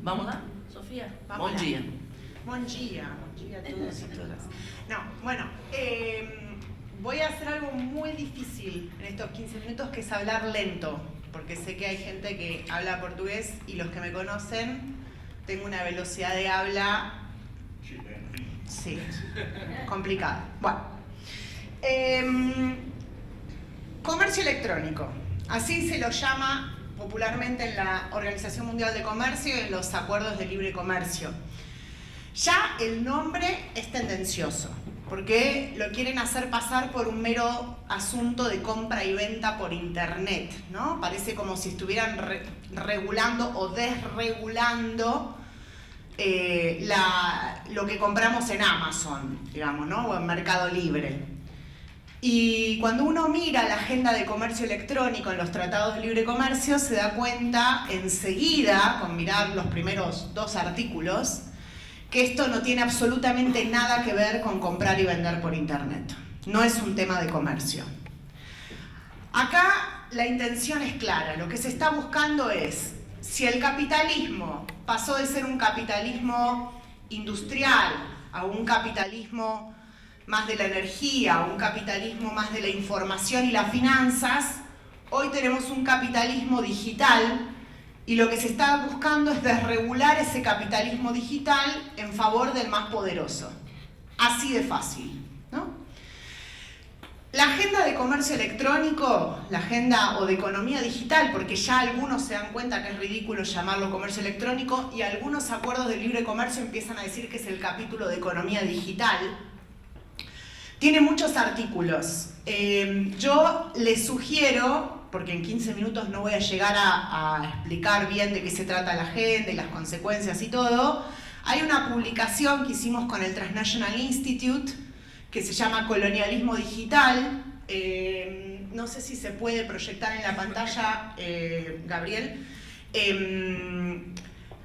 Vamos lá, Sofia? Vamos Bom lá. dia. Bom dia a todos y todas. No, bueno, voy a hacer algo muy difícil en estos 15 minutos, que es hablar lento, porque sé que hay gente que habla portugués y los que me conocen, tengo una velocidad de habla, sí, complicada. Bueno, comercio electrónico, así se lo llama popularmente en la Organización Mundial de Comercio y en los acuerdos de libre comercio. Ya el nombre es tendencioso, porque lo quieren hacer pasar por un mero asunto de compra y venta por internet, ¿no? Parece como si estuvieran regulando o desregulando lo que compramos en Amazon, digamos, ¿no? O en Mercado Libre. Y cuando uno mira la agenda de comercio electrónico en los tratados de libre comercio, se da cuenta enseguida, con mirar los primeros 2 artículos, que esto no tiene absolutamente nada que ver con comprar y vender por internet. No es un tema de comercio. Acá la intención es clara. Lo que se está buscando es, si el capitalismo pasó de ser un capitalismo industrial a un capitalismo más de la energía, un capitalismo más de la información y las finanzas, hoy tenemos un capitalismo digital y lo que se está buscando es desregular ese capitalismo digital en favor del más poderoso. Así de fácil, ¿no? La agenda de comercio electrónico, la agenda o de economía digital, porque ya algunos se dan cuenta que es ridículo llamarlo comercio electrónico y algunos acuerdos de libre comercio empiezan a decir que es el capítulo de economía digital, tiene muchos artículos. Yo les sugiero, porque en 15 minutos no voy a llegar a explicar bien de qué se trata la agenda y las consecuencias y todo, hay una publicación que hicimos con el Transnational Institute que se llama Colonialismo Digital. No sé si se puede proyectar en la pantalla, Gabriel.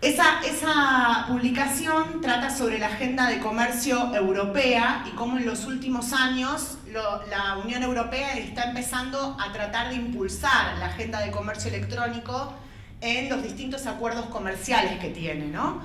Esa publicación trata sobre la agenda de comercio europea y cómo en los últimos años la Unión Europea está empezando a tratar de impulsar la agenda de comercio electrónico en los distintos acuerdos comerciales que tiene, ¿no?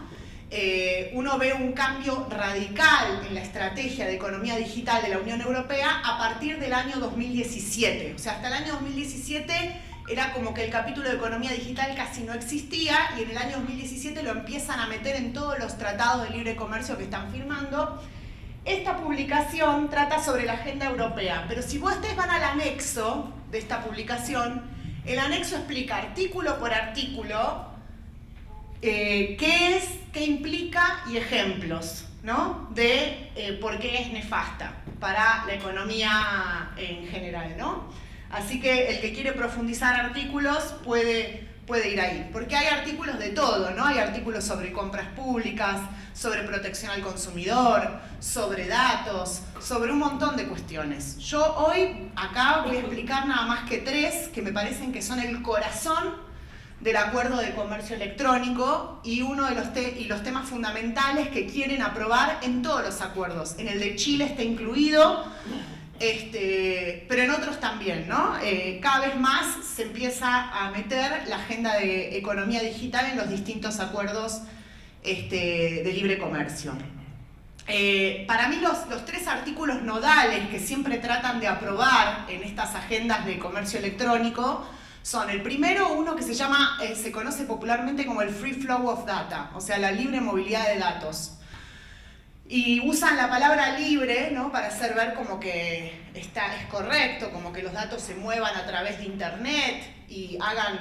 Uno ve un cambio radical en la estrategia de economía digital de la Unión Europea a partir del año 2017. O sea, hasta el año 2017 era como que el capítulo de economía digital casi no existía y en el año 2017 lo empiezan a meter en todos los tratados de libre comercio que están firmando. Esta publicación trata sobre la agenda europea, pero si ustedes van al anexo de esta publicación, el anexo explica artículo por artículo qué es, qué implica y ejemplos, ¿no? De por qué es nefasta para la economía en general, ¿no? Así que el que quiere profundizar artículos puede ir ahí, porque hay artículos de todo, ¿no? Hay artículos sobre compras públicas, sobre protección al consumidor, sobre datos, sobre un montón de cuestiones. Yo hoy acá voy a explicar nada más que 3 que me parecen que son el corazón del acuerdo de comercio electrónico y uno de los temas fundamentales que quieren aprobar en todos los acuerdos. En el de Chile está incluido, pero en otros también, ¿no? Cada vez más se empieza a meter la agenda de economía digital en los distintos acuerdos de libre comercio. Para mí los 3 artículos nodales que siempre tratan de aprobar en estas agendas de comercio electrónico son el primero, uno que se conoce popularmente como el Free Flow of Data, o sea, la libre movilidad de datos. Y usan la palabra libre, ¿no? Para hacer ver como que es correcto, como que los datos se muevan a través de internet y hagan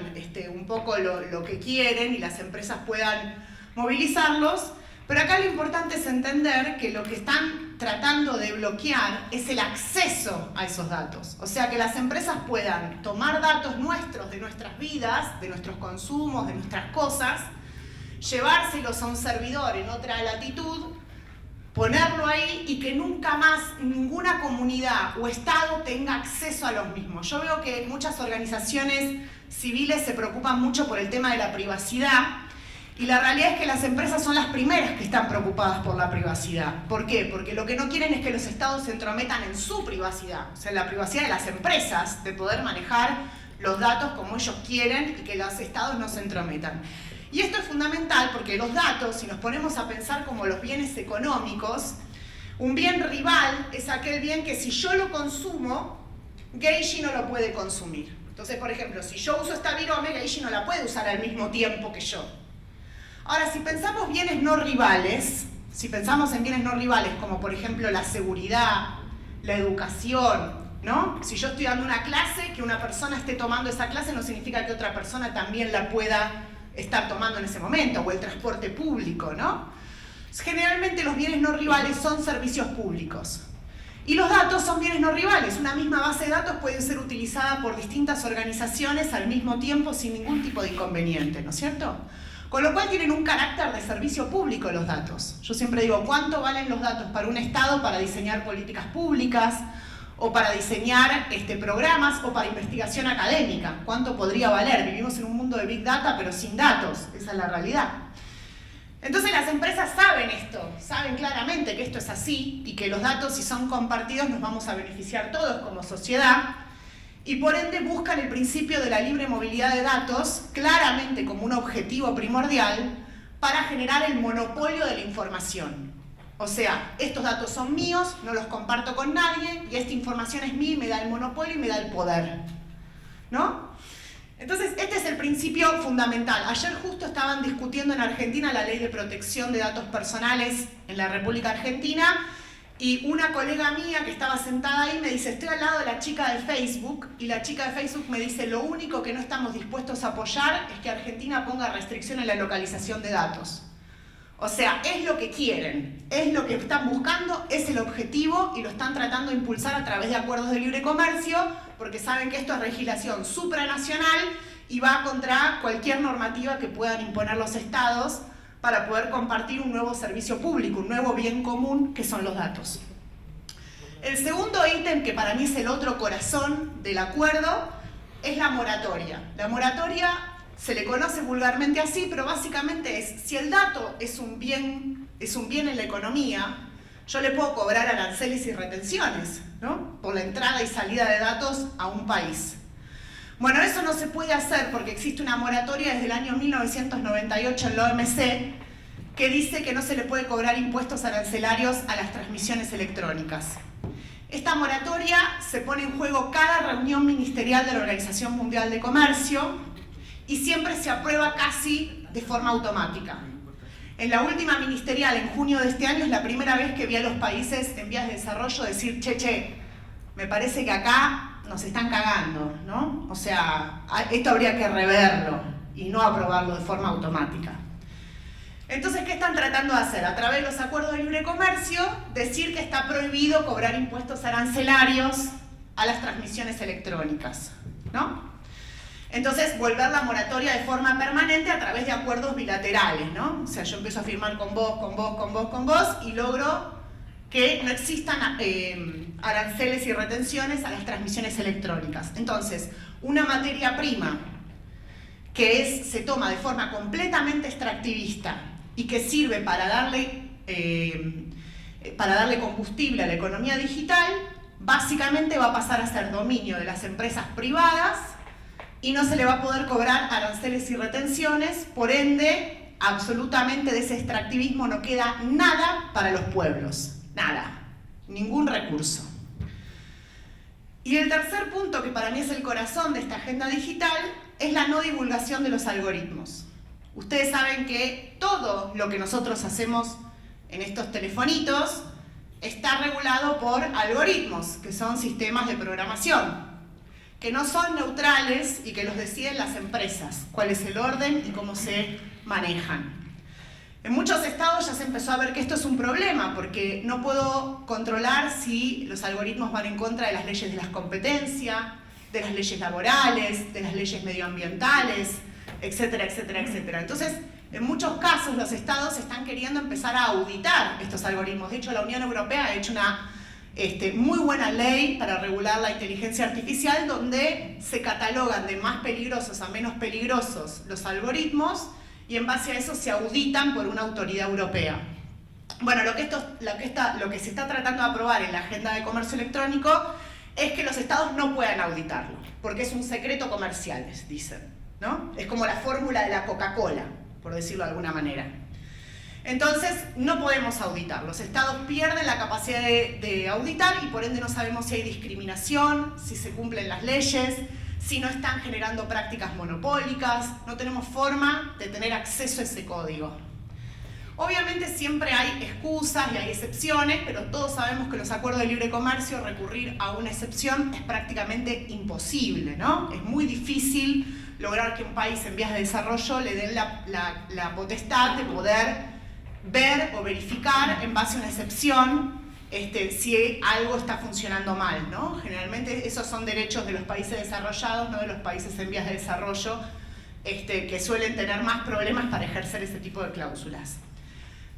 un poco lo que quieren y las empresas puedan movilizarlos. Pero acá lo importante es entender que lo que están tratando de bloquear es el acceso a esos datos. O sea, que las empresas puedan tomar datos nuestros, de nuestras vidas, de nuestros consumos, de nuestras cosas, llevárselos a un servidor en otra latitud, ponerlo ahí y que nunca más ninguna comunidad o Estado tenga acceso a los mismos. Yo veo que muchas organizaciones civiles se preocupan mucho por el tema de la privacidad y la realidad es que las empresas son las primeras que están preocupadas por la privacidad. ¿Por qué? Porque lo que no quieren es que los Estados se entrometan en su privacidad, o sea, en la privacidad de las empresas, de poder manejar los datos como ellos quieren y que los Estados no se entrometan. Y esto es fundamental porque los datos, si nos ponemos a pensar como los bienes económicos, un bien rival es aquel bien que si yo lo consumo, Geishi no lo puede consumir. Entonces, por ejemplo, si yo uso esta virome, Geishi no la puede usar al mismo tiempo que yo. Ahora, si pensamos bienes no rivales, si pensamos en bienes no rivales, como por ejemplo la seguridad, la educación, ¿no? Si yo estoy dando una clase, que una persona esté tomando esa clase no significa que otra persona también la pueda estar tomando en ese momento, o el transporte público, ¿no? Generalmente los bienes no rivales son servicios públicos. Y los datos son bienes no rivales. Una misma base de datos puede ser utilizada por distintas organizaciones al mismo tiempo sin ningún tipo de inconveniente, ¿no es cierto? Con lo cual tienen un carácter de servicio público los datos. Yo siempre digo, ¿cuánto valen los datos para un Estado para diseñar políticas públicas o para diseñar programas o para investigación académica? ¿Cuánto podría valer? Vivimos en un mundo de Big Data pero sin datos, esa es la realidad. Entonces las empresas saben esto, saben claramente que esto es así y que los datos, si son compartidos, nos vamos a beneficiar todos como sociedad y por ende buscan el principio de la libre movilidad de datos claramente como un objetivo primordial para generar el monopolio de la información. O sea, estos datos son míos, no los comparto con nadie y esta información es mía y me da el monopolio y me da el poder, ¿no? Entonces, este es el principio fundamental. Ayer justo estaban discutiendo en Argentina la ley de protección de datos personales en la República Argentina y una colega mía que estaba sentada ahí me dice, estoy al lado de la chica de Facebook y la chica de Facebook me dice, lo único que no estamos dispuestos a apoyar es que Argentina ponga restricción en la localización de datos. O sea, es lo que quieren, es lo que están buscando, es el objetivo y lo están tratando de impulsar a través de acuerdos de libre comercio porque saben que esto es legislación supranacional y va contra cualquier normativa que puedan imponer los estados para poder compartir un nuevo servicio público, un nuevo bien común que son los datos. El segundo ítem, que para mí es el otro corazón del acuerdo, es la moratoria. La moratoria se le conoce vulgarmente así, pero básicamente es, si el dato es un bien en la economía, yo le puedo cobrar aranceles y retenciones, ¿no? Por la entrada y salida de datos a un país. Bueno, eso no se puede hacer porque existe una moratoria desde el año 1998 en la OMC que dice que no se le puede cobrar impuestos arancelarios a las transmisiones electrónicas. Esta moratoria se pone en juego cada reunión ministerial de la Organización Mundial de Comercio y siempre se aprueba casi de forma automática. En la última ministerial, en junio de este año, es la primera vez que vi a los países en vías de desarrollo decir, che, me parece que acá nos están cagando, ¿no? O sea, esto habría que reverlo y no aprobarlo de forma automática. Entonces, ¿qué están tratando de hacer? A través de los acuerdos de libre comercio, decir que está prohibido cobrar impuestos arancelarios a las transmisiones electrónicas, ¿no? Entonces, volver la moratoria de forma permanente a través de acuerdos bilaterales, ¿no? O sea, yo empiezo a firmar con vos y logro que no existan aranceles y retenciones a las transmisiones electrónicas. Entonces, una materia prima que se toma de forma completamente extractivista y que sirve para darle combustible a la economía digital, básicamente va a pasar a ser dominio de las empresas privadas y no se le va a poder cobrar aranceles y retenciones, por ende, absolutamente de ese extractivismo no queda nada para los pueblos, nada, ningún recurso. Y el tercer punto, que para mí es el corazón de esta agenda digital, es la no divulgación de los algoritmos. Ustedes saben que todo lo que nosotros hacemos en estos telefonitos está regulado por algoritmos, que son sistemas de programación, que no son neutrales y que los deciden las empresas, cuál es el orden y cómo se manejan. En muchos estados ya se empezó a ver que esto es un problema, porque no puedo controlar si los algoritmos van en contra de las leyes de la competencia, de las leyes laborales, de las leyes medioambientales, etcétera, etcétera, etcétera. Entonces, en muchos casos los estados están queriendo empezar a auditar estos algoritmos. De hecho, la Unión Europea ha hecho una muy buena ley para regular la inteligencia artificial, donde se catalogan de más peligrosos a menos peligrosos los algoritmos y en base a eso se auditan por una autoridad europea. Bueno, lo que se está tratando de aprobar en la agenda de comercio electrónico es que los estados no puedan auditarlo, porque es un secreto comercial, dicen, ¿no? Es como la fórmula de la Coca-Cola, por decirlo de alguna manera. Entonces, no podemos auditar. Los estados pierden la capacidad de auditar y por ende no sabemos si hay discriminación, si se cumplen las leyes, si no están generando prácticas monopólicas, no tenemos forma de tener acceso a ese código. Obviamente siempre hay excusas y hay excepciones, pero todos sabemos que los acuerdos de libre comercio, recurrir a una excepción es prácticamente imposible, ¿no? Es muy difícil lograr que un país en vías de desarrollo le den la potestad de poder ver o verificar en base a una excepción si algo está funcionando mal, ¿no? Generalmente esos son derechos de los países desarrollados, no de los países en vías de desarrollo, que suelen tener más problemas para ejercer ese tipo de cláusulas.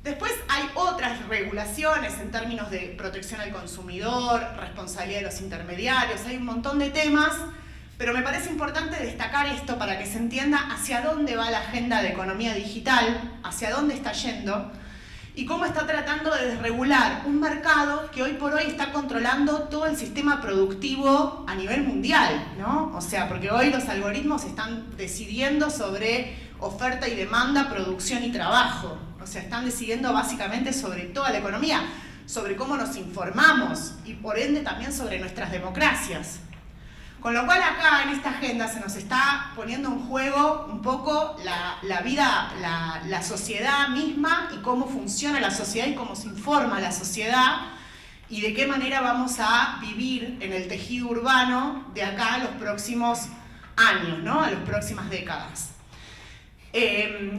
Después hay otras regulaciones en términos de protección al consumidor, responsabilidad de los intermediarios, hay un montón de temas, pero me parece importante destacar esto para que se entienda hacia dónde va la agenda de economía digital, hacia dónde está yendo y cómo está tratando de desregular un mercado que hoy por hoy está controlando todo el sistema productivo a nivel mundial, ¿no? O sea, porque hoy los algoritmos están decidiendo sobre oferta y demanda, producción y trabajo. O sea, están decidiendo básicamente sobre toda la economía, sobre cómo nos informamos y por ende también sobre nuestras democracias. Con lo cual acá en esta agenda se nos está poniendo en juego un poco la vida, la sociedad misma y cómo funciona la sociedad y cómo se informa la sociedad y de qué manera vamos a vivir en el tejido urbano de acá a los próximos años, ¿no? A las próximas décadas.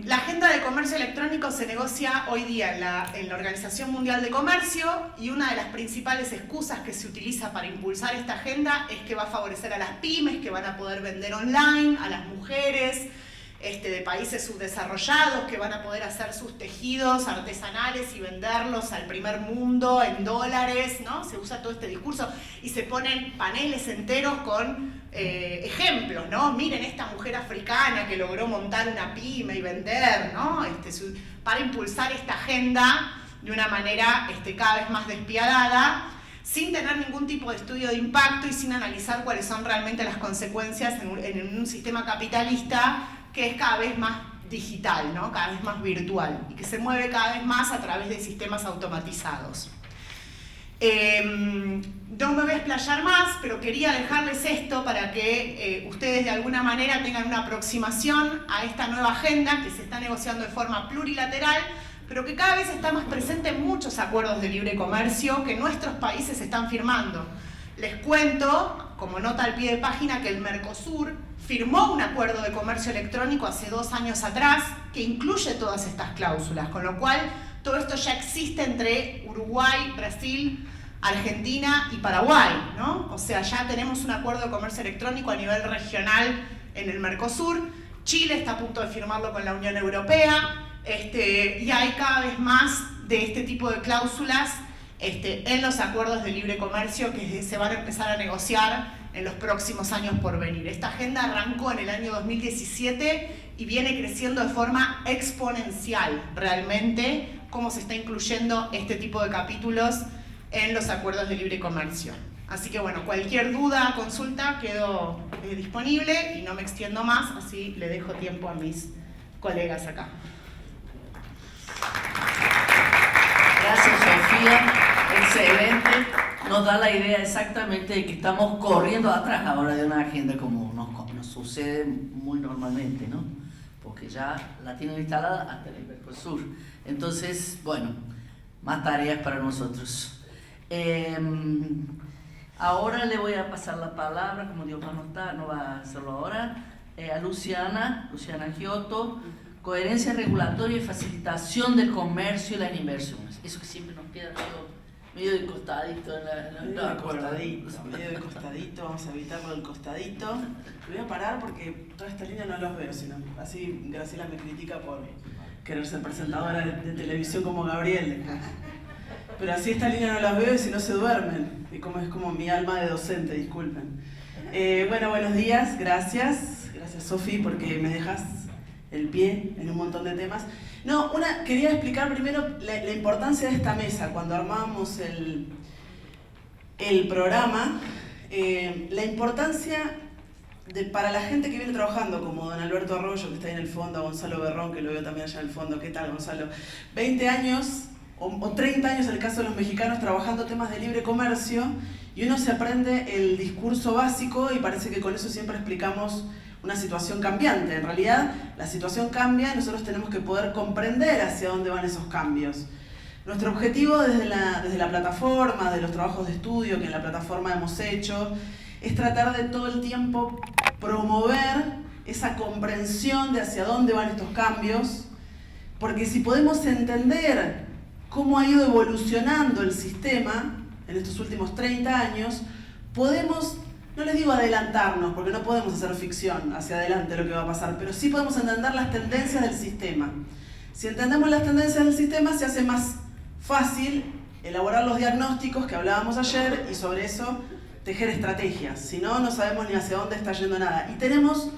La agenda de comercio electrónico se negocia hoy día en la Organización Mundial de Comercio y una de las principales excusas que se utiliza para impulsar esta agenda es que va a favorecer a las pymes que van a poder vender online, a las mujeres de países subdesarrollados que van a poder hacer sus tejidos artesanales y venderlos al primer mundo en dólares, ¿no? Se usa todo este discurso y se ponen paneles enteros con ejemplos, ¿no? Miren esta mujer africana que logró montar una pyme y vender, ¿no? Para impulsar esta agenda de una manera cada vez más despiadada, sin tener ningún tipo de estudio de impacto y sin analizar cuáles son realmente las consecuencias en un sistema capitalista que es cada vez más digital, ¿no? Cada vez más virtual y que se mueve cada vez más a través de sistemas automatizados. No me voy a explayar más, pero quería dejarles esto para que ustedes de alguna manera tengan una aproximación a esta nueva agenda que se está negociando de forma plurilateral, pero que cada vez está más presente en muchos acuerdos de libre comercio que nuestros países están firmando. Les cuento, como nota al pie de página, que el Mercosur firmó un acuerdo de comercio electrónico hace 2 años atrás que incluye todas estas cláusulas, con lo cual todo esto ya existe entre Uruguay, Brasil, Argentina y Paraguay, ¿no? O sea, ya tenemos un acuerdo de comercio electrónico a nivel regional en el Mercosur. Chile está a punto de firmarlo con la Unión Europea y hay cada vez más de este tipo de cláusulas en los acuerdos de libre comercio que se van a empezar a negociar en los próximos años por venir. Esta agenda arrancó en el año 2017 y viene creciendo de forma exponencial realmente cómo se está incluyendo este tipo de capítulos en los acuerdos de libre comercio. Así que bueno, cualquier duda, consulta, quedo disponible y no me extiendo más, así le dejo tiempo a mis colegas acá. Gracias, Sofía. Excelente. Nos da la idea exactamente de que estamos corriendo atrás ahora de una agenda como nos sucede muy normalmente, ¿no? Porque ya la tienen instalada hasta el Mercosur. Entonces, bueno, más tareas para nosotros. Ahora le voy a pasar la palabra, como Dios no está, no va a hacerlo ahora, a Luciana Giotto, coherencia regulatoria y facilitación del comercio y las inversiones. Eso que siempre nos queda medio de costadito. Medio de costadito, vamos a evitarlo del costadito. Me voy a parar porque toda esta línea no los veo, sino así Graciela me critica por querer ser presentadora de televisión como Gabriel. Pero así esta línea no las veo y si no se duermen. Y como es como mi alma de docente, disculpen. Bueno, buenos días, gracias. Gracias, Sofi, porque me dejas el pie en un montón de temas. No, quería explicar primero la importancia de esta mesa. Cuando armábamos el programa, la importancia para la gente que viene trabajando, como don Alberto Arroyo, que está ahí en el fondo, a Gonzalo Berrón, que lo veo también allá en el fondo. ¿Qué tal, Gonzalo? 20 años o 30 años en el caso de los mexicanos trabajando temas de libre comercio, y uno se aprende el discurso básico y parece que con eso siempre explicamos una situación cambiante. En realidad, la situación cambia y nosotros tenemos que poder comprender hacia dónde van esos cambios. Nuestro objetivo desde la plataforma, de los trabajos de estudio que en la plataforma hemos hecho, es tratar de todo el tiempo promover esa comprensión de hacia dónde van estos cambios, porque si podemos entender cómo ha ido evolucionando el sistema en estos últimos 30 años, podemos, no les digo adelantarnos, porque no podemos hacer ficción hacia adelante lo que va a pasar, pero sí podemos entender las tendencias del sistema. Si entendemos las tendencias del sistema, se hace más fácil elaborar los diagnósticos que hablábamos ayer y sobre eso tejer estrategias. Si no, no sabemos ni hacia dónde está yendo nada. Y tenemos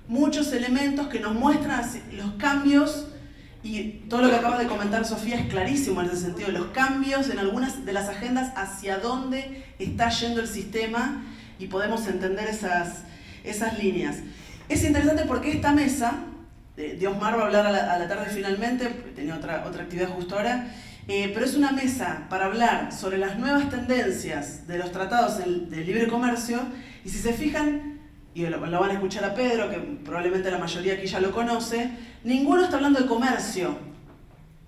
muchos elementos que nos muestran los cambios, y todo lo que acaba de comentar Sofía es clarísimo en ese sentido, los cambios en algunas de las agendas hacia dónde está yendo el sistema, y podemos entender esas líneas. Es interesante porque esta mesa, Diosmar va a hablar a la tarde finalmente, tenía otra actividad justo ahora, pero es una mesa para hablar sobre las nuevas tendencias de los tratados de libre comercio, y si se fijan, y lo van a escuchar a Pedro, que probablemente la mayoría aquí ya lo conoce, ninguno está hablando de comercio.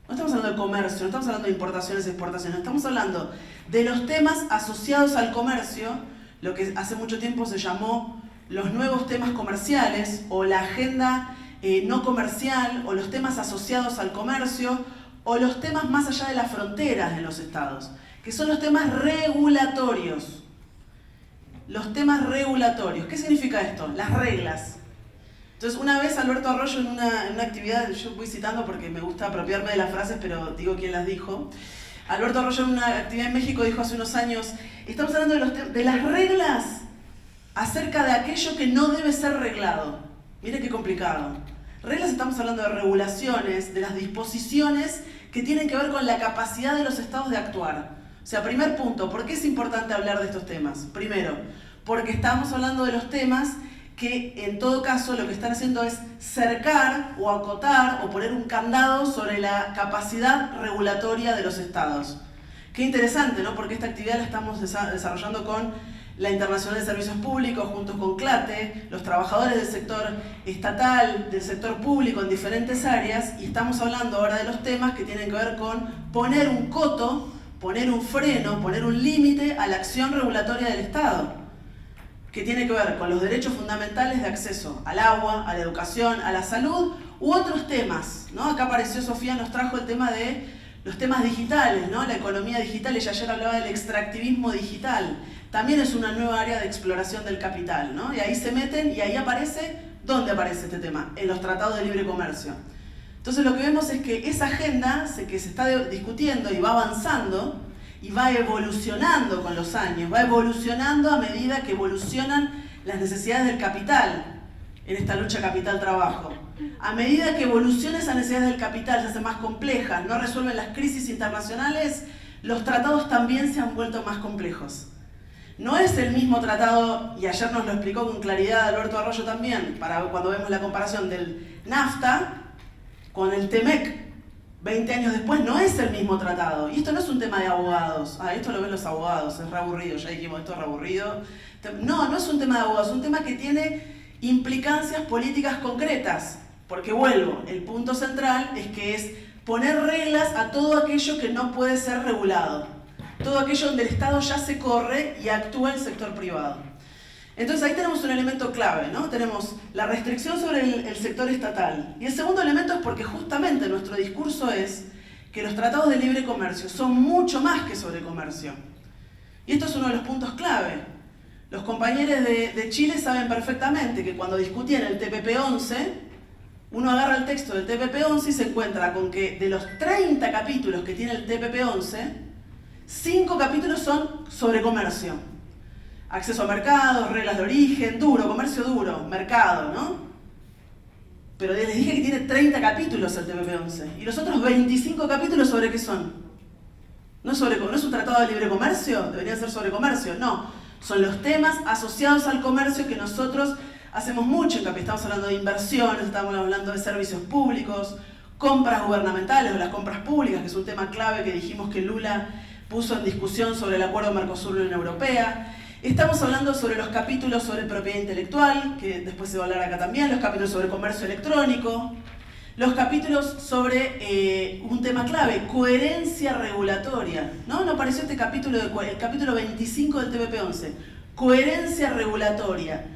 No estamos hablando de comercio, no estamos hablando de importaciones y exportaciones, estamos hablando de los temas asociados al comercio, lo que hace mucho tiempo se llamó los nuevos temas comerciales, o la agenda no comercial, o los temas asociados al comercio, o los temas más allá de las fronteras en los estados, que son los temas regulatorios. Los temas regulatorios. ¿Qué significa esto? Las reglas. Entonces, una vez Alberto Arroyo en una actividad, yo voy citando porque me gusta apropiarme de las frases, pero digo quién las dijo. Alberto Arroyo en una actividad en México dijo hace unos años, estamos hablando de las reglas acerca de aquello que no debe ser reglado. Mire qué complicado. Reglas, estamos hablando de regulaciones, de las disposiciones que tienen que ver con la capacidad de los estados de actuar. O sea, primer punto, ¿por qué es importante hablar de estos temas? Primero, porque estamos hablando de los temas que en todo caso lo que están haciendo es cercar o acotar o poner un candado sobre la capacidad regulatoria de los estados. Qué interesante, ¿no? Porque esta actividad la estamos desarrollando con la Internacional de Servicios Públicos, junto con CLATE, los trabajadores del sector estatal, del sector público en diferentes áreas, y estamos hablando ahora de los temas que tienen que ver con poner un coto, poner un freno, poner un límite a la acción regulatoria del Estado, que tiene que ver con los derechos fundamentales de acceso al agua, a la educación, a la salud, u otros temas, ¿no? Acá apareció Sofía, nos trajo el tema de los temas digitales, ¿no? La economía digital, ella ayer hablaba del extractivismo digital, también es una nueva área de exploración del capital, ¿no? Y ahí se meten y ahí aparece, ¿dónde aparece este tema? En los tratados de libre comercio. Entonces lo que vemos es que esa agenda que se está discutiendo y va avanzando y va evolucionando con los años, va evolucionando a medida que evolucionan las necesidades del capital en esta lucha capital-trabajo. A medida que evolucionan esas necesidades del capital, se hacen más complejas, no resuelven las crisis internacionales, los tratados también se han vuelto más complejos. No es el mismo tratado, y ayer nos lo explicó con claridad Alberto Arroyo también, para cuando vemos la comparación del NAFTA con el TEMEC, 20 años después, no es el mismo tratado. Y esto no es un tema de abogados. Esto lo ven los abogados, es re aburrido, ya dijimos, esto es re aburrido. No, no es un tema de abogados, es un tema que tiene implicancias políticas concretas. Porque vuelvo, el punto central es que es poner reglas a todo aquello que no puede ser regulado. Todo aquello donde el Estado ya se corre y actúa el sector privado. Entonces ahí tenemos un elemento clave, ¿no? Tenemos la restricción sobre el sector estatal. Y el segundo elemento es porque justamente nuestro discurso es que los tratados de libre comercio son mucho más que sobre comercio. Y esto es uno de los puntos clave. Los compañeros de Chile saben perfectamente que cuando discutían el TPP-11, uno agarra el texto del TPP-11 y se encuentra con que de los 30 capítulos que tiene el TPP-11, 5 capítulos son sobre comercio. Acceso a mercados, reglas de origen, duro, comercio duro, mercado, ¿no? Pero les dije que tiene 30 capítulos el TPP-11. ¿Y los otros 25 capítulos sobre qué son? ¿No es un tratado de libre comercio? Deberían ser sobre comercio. No, son los temas asociados al comercio que nosotros hacemos mucho hincapié, estamos hablando de inversiones, estamos hablando de servicios públicos, compras gubernamentales o las compras públicas, que es un tema clave que dijimos que Lula puso en discusión sobre el acuerdo Mercosur-Unión Europea. Estamos hablando sobre los capítulos sobre propiedad intelectual, que después se va a hablar acá también, los capítulos sobre comercio electrónico, los capítulos sobre un tema clave, coherencia regulatoria. ¿No apareció este capítulo, el capítulo 25 del TPP-11? Coherencia regulatoria.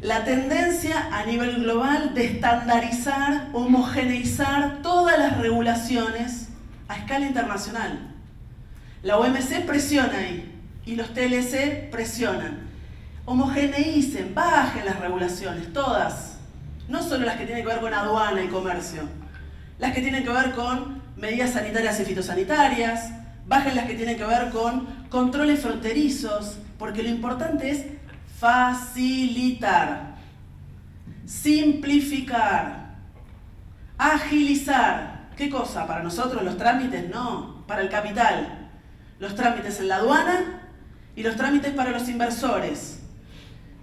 La tendencia a nivel global de estandarizar, homogeneizar todas las regulaciones a escala internacional. La OMC presiona ahí y los TLC presionan. Homogeneicen, bajen las regulaciones, todas. No solo las que tienen que ver con aduana y comercio, las que tienen que ver con medidas sanitarias y fitosanitarias, bajen las que tienen que ver con controles fronterizos, porque lo importante es facilitar, simplificar, agilizar. ¿Qué cosa? Para nosotros los trámites no, para el capital. Los trámites en la aduana y los trámites para los inversores.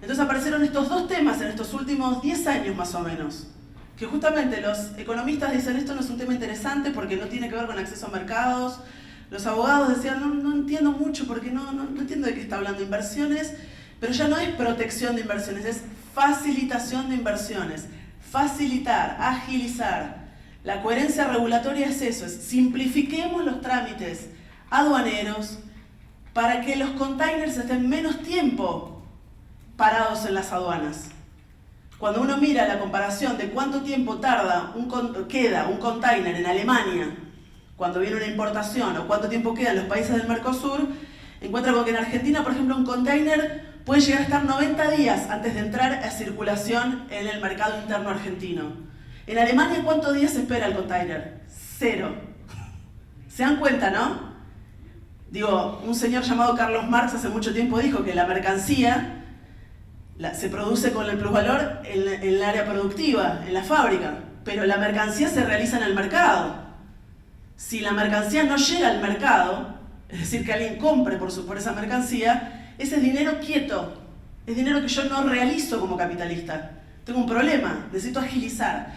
Entonces aparecieron estos dos temas en estos últimos 10 años más o menos, que justamente los economistas dicen esto no es un tema interesante porque no tiene que ver con acceso a mercados. Los abogados decían no entiendo mucho porque no entiendo de qué está hablando inversiones, pero ya no es protección de inversiones, es facilitación de inversiones, facilitar, agilizar. La coherencia regulatoria es eso, es simplifiquemos los trámites aduaneros para que los containers estén menos tiempo parados en las aduanas. Cuando uno mira la comparación de cuánto tiempo queda un container en Alemania cuando viene una importación o cuánto tiempo queda en los países del Mercosur, encuentra con que en Argentina, por ejemplo, un container puede llegar a estar 90 días antes de entrar a circulación en el mercado interno argentino. En Alemania, ¿cuántos días espera el container? 0. ¿Se dan cuenta, no? Digo, un señor llamado Carlos Marx hace mucho tiempo dijo que la mercancía se produce con el plusvalor en el área productiva, en la fábrica, pero la mercancía se realiza en el mercado. Si la mercancía no llega al mercado, es decir, que alguien compre por esa mercancía, ese es dinero quieto, es dinero que yo no realizo como capitalista. Tengo un problema, necesito agilizar.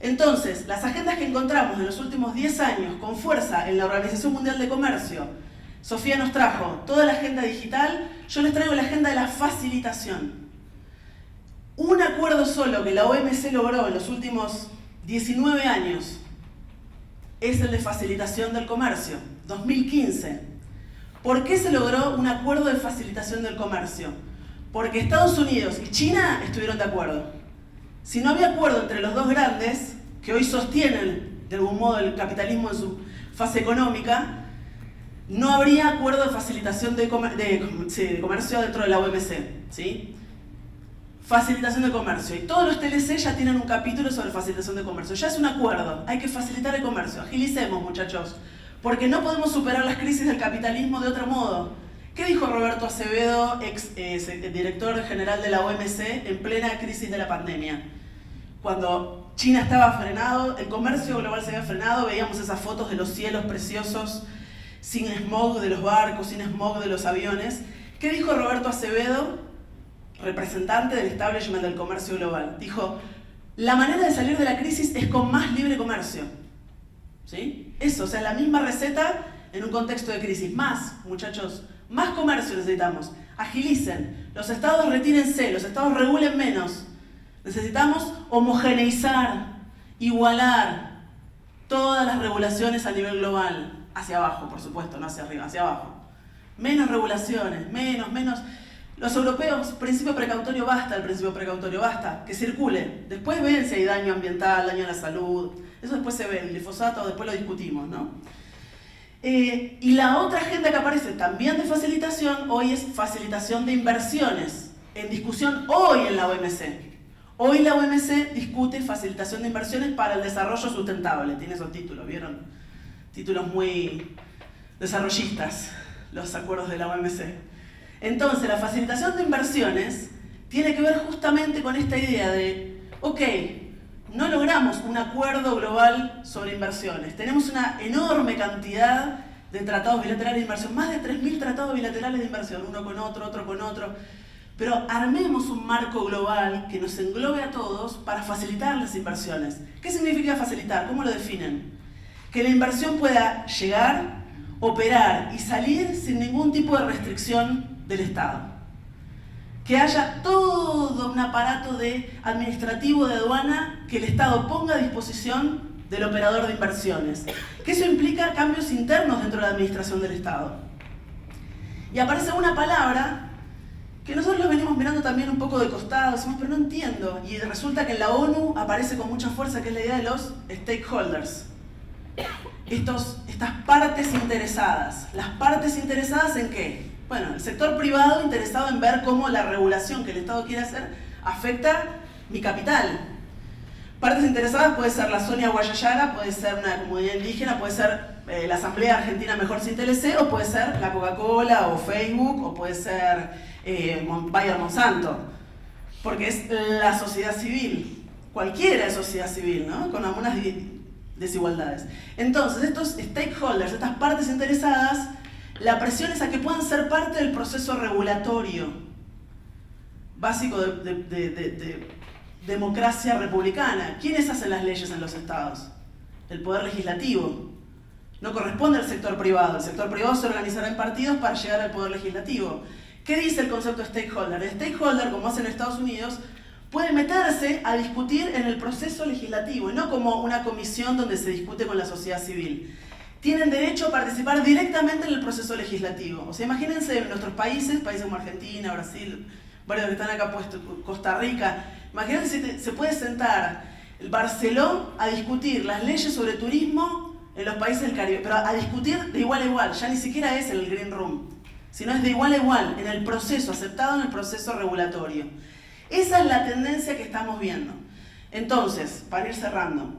Entonces, las agendas que encontramos en los últimos 10 años con fuerza en la Organización Mundial de Comercio, Sofía nos trajo toda la agenda digital, yo les traigo la agenda de la facilitación. Un acuerdo solo que la OMC logró en los últimos 19 años es el de facilitación del comercio, 2015. ¿Por qué se logró un acuerdo de facilitación del comercio? Porque Estados Unidos y China estuvieron de acuerdo. Si no había acuerdo entre los dos grandes, que hoy sostienen de algún modo el capitalismo en su fase económica, no habría acuerdo de facilitación de comercio dentro de la OMC, ¿sí? Facilitación de comercio. Y todos los TLC ya tienen un capítulo sobre facilitación de comercio. Ya es un acuerdo. Hay que facilitar el comercio. Agilicemos, muchachos. Porque no podemos superar las crisis del capitalismo de otro modo. ¿Qué dijo Roberto Acevedo, director general de la OMC, en plena crisis de la pandemia? Cuando China estaba frenado, el comercio global se había frenado, veíamos esas fotos de los cielos preciosos, sin smog de los barcos, sin smog de los aviones. ¿Qué dijo Roberto Acevedo, representante del establishment del comercio global? Dijo, la manera de salir de la crisis es con más libre comercio. ¿Sí? Eso, o sea, la misma receta en un contexto de crisis. Más, muchachos, más comercio necesitamos. Agilicen, los estados retírense, los estados regulen menos. Necesitamos homogeneizar, igualar todas las regulaciones a nivel global. Hacia abajo, por supuesto, no hacia arriba, hacia abajo. Menos regulaciones, menos. Los europeos, principio precautorio basta, el principio precautorio basta, que circule. Después ven si hay daño ambiental, daño a la salud. Eso después se ve, el glifosato, después lo discutimos, ¿no? Y la otra agenda que aparece también de facilitación hoy es facilitación de inversiones, en discusión hoy en la OMC. Hoy la OMC discute facilitación de inversiones para el desarrollo sustentable. Tiene esos títulos, ¿vieron? Títulos muy desarrollistas, los acuerdos de la OMC. Entonces, la facilitación de inversiones tiene que ver justamente con esta idea de, ok, no logramos un acuerdo global sobre inversiones. Tenemos una enorme cantidad de tratados bilaterales de inversión, más de 3.000 tratados bilaterales de inversión, uno con otro, otro con otro. pero armemos un marco global que nos englobe a todos para facilitar las inversiones. ¿Qué significa facilitar? ¿Cómo lo definen? Que la inversión pueda llegar, operar y salir sin ningún tipo de restricción del Estado. Que haya todo un aparato administrativo de aduana que el Estado ponga a disposición del operador de inversiones. Que eso implica cambios internos dentro de la administración del Estado. Y aparece una palabra que nosotros lo venimos mirando también un poco de costado, decimos, pero no entiendo. Y resulta que en la ONU aparece con mucha fuerza, que es la idea de los stakeholders. Estas partes interesadas. ¿Las partes interesadas en qué? Bueno, el sector privado interesado en ver cómo la regulación que el Estado quiere hacer afecta mi capital. Partes interesadas puede ser la Sonia Guayayara, puede ser una comunidad indígena, puede ser la Asamblea Argentina Mejor Sin TLC, o puede ser la Coca-Cola, o Facebook, o puede ser Bayer Monsanto. Porque es la sociedad civil, cualquiera es sociedad civil, ¿no? Con algunas desigualdades. Entonces, estos stakeholders, estas partes interesadas, la presión es a que puedan ser parte del proceso regulatorio básico de democracia republicana. ¿Quiénes hacen las leyes en los estados? El poder legislativo. No corresponde al sector privado. El sector privado se organizará en partidos para llegar al poder legislativo. ¿Qué dice el concepto de stakeholder? El stakeholder, como hace en Estados Unidos, puede meterse a discutir en el proceso legislativo, y no como una comisión donde se discute con la sociedad civil. Tienen derecho a participar directamente en el proceso legislativo. O sea, imagínense en nuestros países como Argentina, Brasil, varios que están acá puestos, Costa Rica, imagínense si se puede sentar el Barceló a discutir las leyes sobre turismo en los países del Caribe, pero a discutir de igual a igual, ya ni siquiera es en el Green Room, sino es de igual a igual, en el proceso, aceptado en el proceso regulatorio. Esa es la tendencia que estamos viendo. Entonces, para ir cerrando,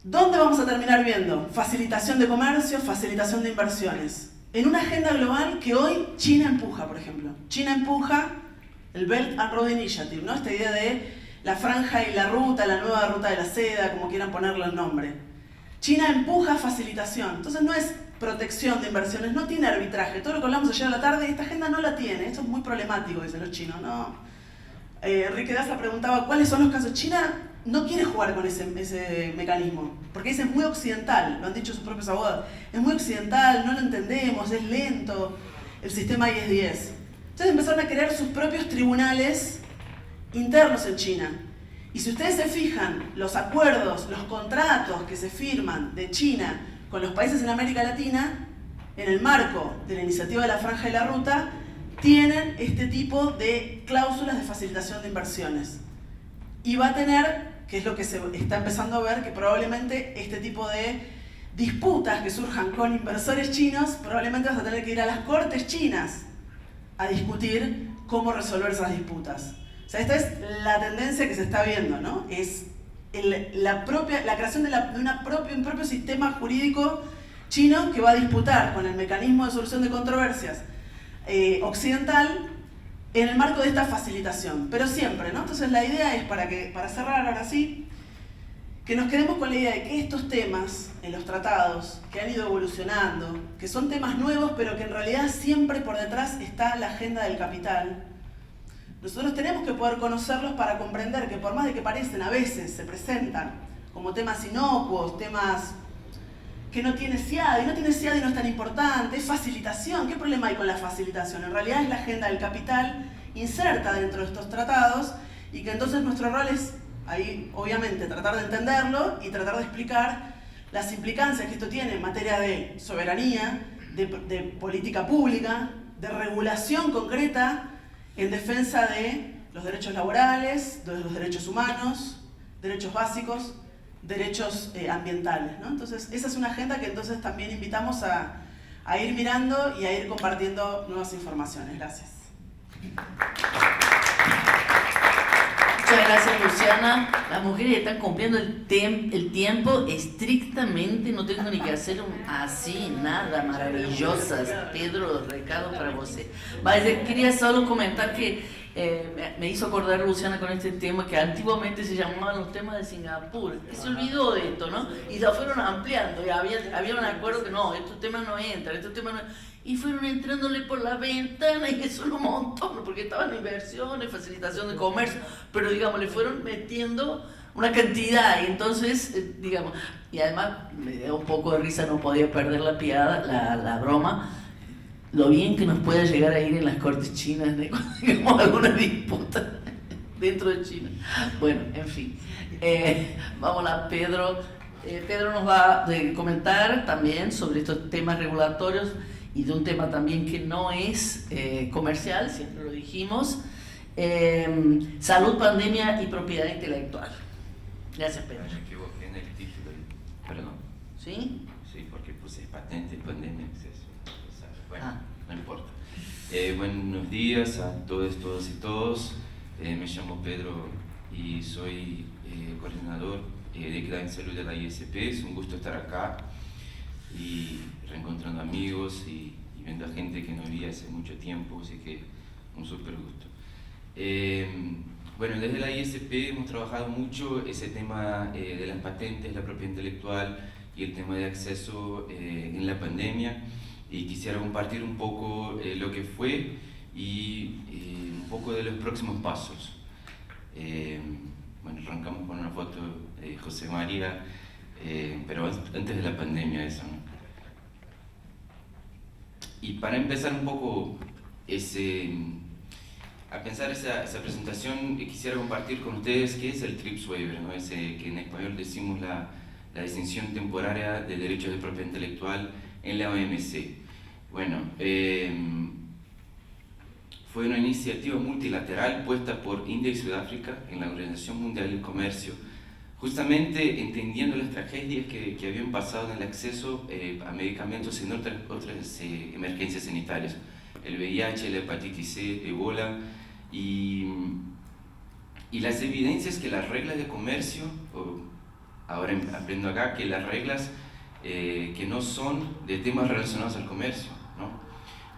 ¿dónde vamos a terminar viendo? Facilitación de comercio, facilitación de inversiones. En una agenda global que hoy China empuja, por ejemplo. China empuja el Belt and Road Initiative, ¿no? Esta idea de la franja y la ruta, la nueva ruta de la seda, como quieran ponerle el nombre. China empuja facilitación. Entonces no es protección de inversiones, no tiene arbitraje. Todo lo que hablamos ayer a la tarde, esta agenda no la tiene. Esto es muy problemático, dicen los chinos, ¿no? Enrique Daza preguntaba cuáles son los casos. China no quiere jugar con ese mecanismo, porque es muy occidental, lo han dicho sus propios abogados. Es muy occidental, no lo entendemos, es lento, el sistema IS-10. Entonces empezaron a crear sus propios tribunales internos en China. Y si ustedes se fijan, los acuerdos, los contratos que se firman de China con los países en América Latina, en el marco de la iniciativa de la Franja y la Ruta, tienen este tipo de cláusulas de facilitación de inversiones. Y va a tener, que es lo que se está empezando a ver, que probablemente este tipo de disputas que surjan con inversores chinos, probablemente vas a tener que ir a las cortes chinas a discutir cómo resolver esas disputas. O sea, esta es la tendencia que se está viendo, ¿no? Es la creación de un propio sistema jurídico chino que va a disputar con el mecanismo de solución de controversias occidental en el marco de esta facilitación, pero siempre, ¿no? Entonces la idea es, para cerrar ahora sí, que nos quedemos con la idea de que estos temas en los tratados, que han ido evolucionando, que son temas nuevos, pero que en realidad siempre por detrás está la agenda del capital, nosotros tenemos que poder conocerlos para comprender que por más de que parecen, a veces se presentan como temas inocuos, temas que no tiene SIAD, y no tiene SIAD y no es tan importante, es facilitación. ¿Qué problema hay con la facilitación? En realidad es la agenda del capital inserta dentro de estos tratados, y que entonces nuestro rol es, ahí obviamente, tratar de entenderlo y tratar de explicar las implicancias que esto tiene en materia de soberanía, de política pública, de regulación concreta en defensa de los derechos laborales, de los derechos humanos, derechos básicos, derechos ambientales, ¿no? Entonces, esa es una agenda que entonces también invitamos a ir mirando y a ir compartiendo nuevas informaciones. Gracias. Muchas gracias, Luciana. Las mujeres están cumpliendo el tiempo estrictamente, no tengo ni que hacer así, nada, maravillosas. Pedro, recado para você. Mas eu queria solo comentar que Me hizo acordar Luciana con este tema que antiguamente se llamaban los temas de Singapur, y se olvidó de esto, ¿no? Y ya fueron ampliando, y había un acuerdo que no, estos temas no entran, estos temas no... Y fueron entrándole por la ventana, y eso era un montón, porque estaban inversiones, facilitación de comercio, pero digamos, le fueron metiendo una cantidad, y entonces, digamos, y además me dio un poco de risa, no podía perder la piada, la broma, lo bien que nos puede llegar a ir en las cortes chinas de cuando digamos alguna disputa dentro de China. Bueno, en fin, vamos a Pedro. Pedro nos va a comentar también sobre estos temas regulatorios y de un tema también que no es comercial, siempre lo dijimos, salud, pandemia y propiedad intelectual. Gracias, Pedro. Me equivoqué en el título, perdón. ¿Sí? Sí, porque puse patente, pandemia, exceso. Bueno, no importa. Buenos días a todos y todos. Me llamo Pedro y soy coordinador de equidad en salud de la ISP. Es un gusto estar acá y reencontrando amigos y viendo a gente que no vi hace mucho tiempo, así que un súper gusto. Bueno, desde la ISP hemos trabajado mucho ese tema de las patentes, la propiedad intelectual y el tema de acceso en la pandemia, y quisiera compartir un poco lo que fue y un poco de los próximos pasos. Bueno, arrancamos con una foto de José María, pero antes de la pandemia eso, ¿no? Y para empezar un poco a pensar esa presentación, quisiera compartir con ustedes qué es el TRIPS Waiver, ¿no? Ese que en español decimos la distinción temporaria de derechos de propiedad intelectual en la OMC. Bueno, fue una iniciativa multilateral puesta por India y Sudáfrica en la Organización Mundial del Comercio, justamente entendiendo las tragedias que habían pasado en el acceso a medicamentos en otras emergencias sanitarias, el VIH, la hepatitis C, Ebola, y las evidencias que las reglas de comercio, ahora aprendo acá que las reglas que no son de temas relacionados al comercio, ¿no?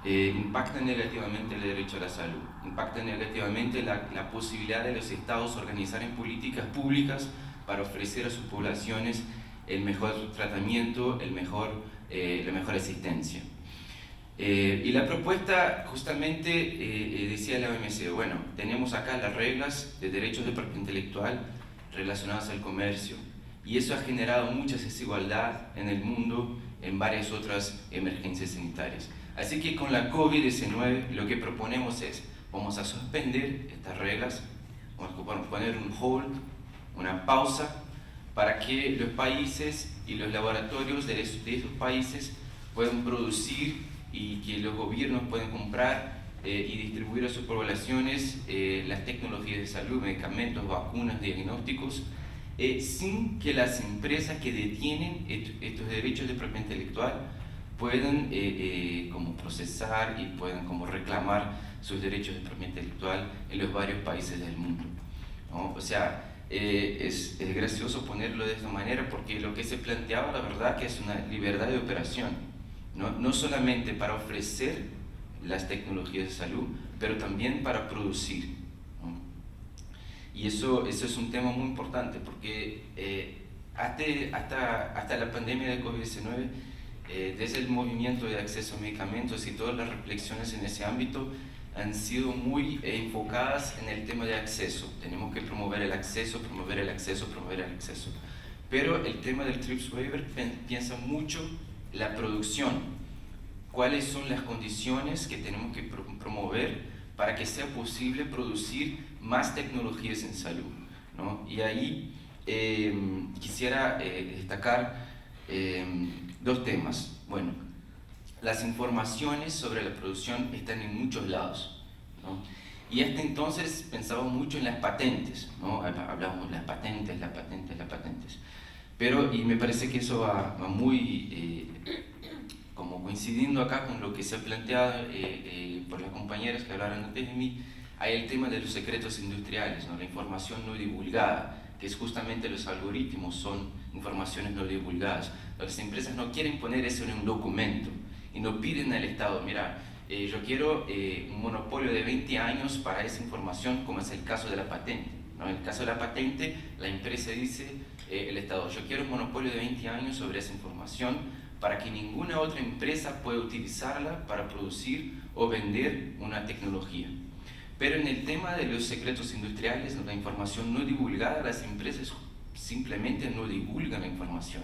Impactan negativamente el derecho a la salud, impactan negativamente la posibilidad de los estados organizar en políticas públicas para ofrecer a sus poblaciones el mejor tratamiento, la mejor asistencia. Y la propuesta justamente decía la OMC, bueno, tenemos acá las reglas de derechos de propiedad intelectual relacionadas al comercio, y eso ha generado mucha desigualdad en el mundo en varias otras emergencias sanitarias. Así que con la COVID-19 lo que proponemos es, vamos a suspender estas reglas, vamos a poner un hold, una pausa, para que los países y los laboratorios de esos países puedan producir y que los gobiernos puedan comprar y distribuir a sus poblaciones las tecnologías de salud, medicamentos, vacunas, diagnósticos, sin que las empresas que detienen estos derechos de propiedad intelectual puedan como procesar y puedan como reclamar sus derechos de propiedad intelectual en los varios países del mundo, ¿no? O sea, es gracioso ponerlo de esta manera, porque lo que se planteaba, la verdad, que es una libertad de operación, no solamente para ofrecer las tecnologías de salud, pero también para producir, ¿no? Y eso es un tema muy importante, porque hasta la pandemia de COVID-19, desde el movimiento de acceso a medicamentos y todas las reflexiones en ese ámbito han sido muy enfocadas en el tema de acceso. Tenemos que promover el acceso, promover el acceso, promover el acceso. Pero el tema del TRIPS Waiver piensa mucho la producción. ¿Cuáles son las condiciones que tenemos que promover para que sea posible producir más tecnologías en salud, ¿no? Y ahí quisiera destacar dos temas. Bueno, las informaciones sobre la producción están en muchos lados, ¿no? Y hasta entonces pensábamos mucho en las patentes, ¿no? Hablábamos de las patentes. Pero, y me parece que eso va muy como coincidiendo acá con lo que se ha planteado por las compañeras que hablaron antes de mí, hay el tema de los secretos industriales, ¿no? La información no divulgada, que es justamente los algoritmos, son informaciones no divulgadas. Las empresas no quieren poner eso en un documento y no piden al Estado, mira, yo quiero un monopolio de 20 años para esa información, como es el caso de la patente, ¿no? En el caso de la patente, la empresa dice, el Estado, yo quiero un monopolio de 20 años sobre esa información para que ninguna otra empresa pueda utilizarla para producir o vender una tecnología. Pero en el tema de los secretos industriales, la información no divulgada, las empresas simplemente no divulgan la información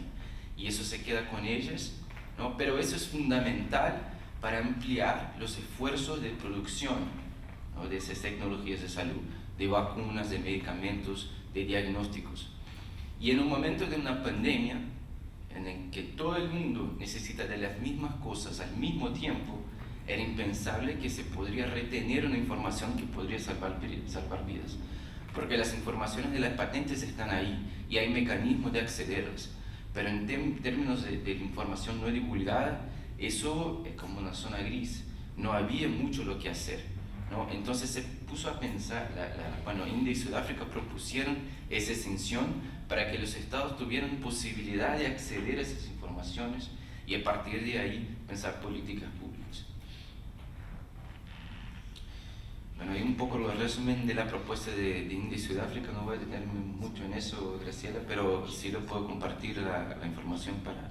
y eso se queda con ellas, ¿no? Pero eso es fundamental para ampliar los esfuerzos de producción, ¿no? De esas tecnologías de salud, de vacunas, de medicamentos, de diagnósticos. Y en un momento de una pandemia, en el que todo el mundo necesita de las mismas cosas al mismo tiempo, era impensable que se podría retener una información que podría salvar vidas. Porque las informaciones de las patentes están ahí y hay mecanismos de accederlas. Pero en términos de información no divulgada, eso es como una zona gris. No había mucho lo que hacer, ¿no? Entonces se puso a pensar, India y Sudáfrica propusieron esa exención para que los estados tuvieran posibilidad de acceder a esas informaciones y a partir de ahí pensar políticas públicas. Bueno, hay un poco el resumen de la propuesta de India y Sudáfrica, no voy a detenerme mucho en eso, Graciela, pero sí lo puedo compartir la información para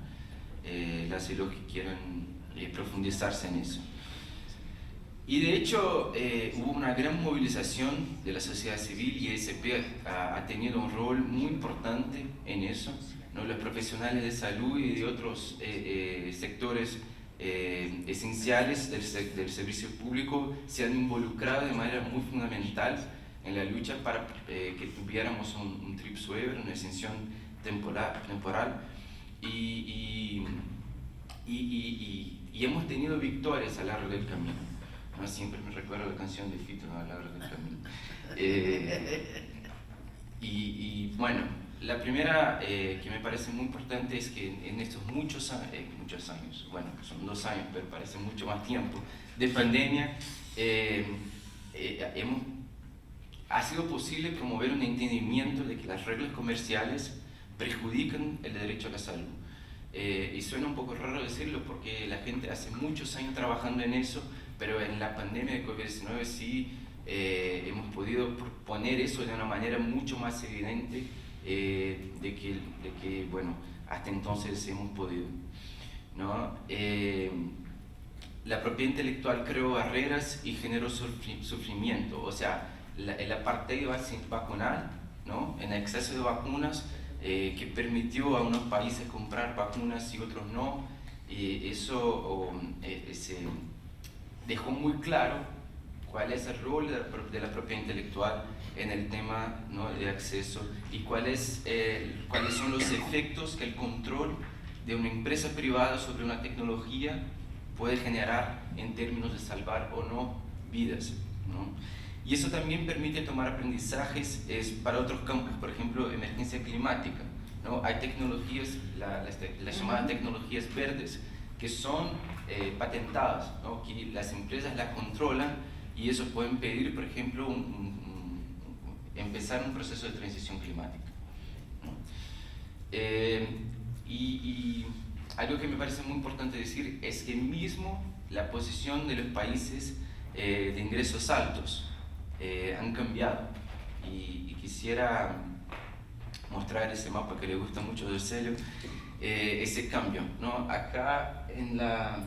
las y los que quieran profundizarse en eso. Y de hecho hubo una gran movilización de la sociedad civil y ESP ha tenido un rol muy importante en eso, ¿no? Los profesionales de salud y de otros sectores esenciales del servicio público se han involucrado de manera muy fundamental en la lucha para que tuviéramos un TRIPS waiver, una exención temporal y hemos tenido victorias a lo largo del camino, ¿no? Siempre me recuerdo la canción de Fito, ¿no? A lo largo del camino. Bueno, la primera que me parece muy importante es que en estos muchos años, bueno, son 2 años, pero parece mucho más tiempo, de pandemia, ha sido posible promover un entendimiento de que las reglas comerciales perjudican el derecho a la salud. Y suena un poco raro decirlo porque la gente hace muchos años trabajando en eso, pero en la pandemia de COVID-19 sí hemos podido poner eso de una manera mucho más evidente de que, bueno, hasta entonces hemos podido, ¿no? La propiedad intelectual creó barreras y generó sufrimiento, o sea, el apartheid vacunal, ¿no? En exceso de vacunas que permitió a unos países comprar vacunas y otros no, eso dejó muy claro cuál es el rol de la propiedad intelectual en el tema, ¿no? De acceso y cuáles son los efectos que el control de una empresa privada sobre una tecnología puede generar en términos de salvar o no vidas, ¿no? Y eso también permite tomar aprendizajes para otros campos, por ejemplo, emergencia climática, ¿no? Hay tecnologías, las llamadas tecnologías verdes, que son patentadas, ¿no? Que las empresas las controlan y eso pueden pedir, por ejemplo, empezar un proceso de transición climática, ¿no? Y algo que me parece muy importante decir es que mismo la posición de los países de ingresos altos han cambiado y quisiera mostrar ese mapa que le gusta mucho del Celio, ese cambio, ¿no? Acá en la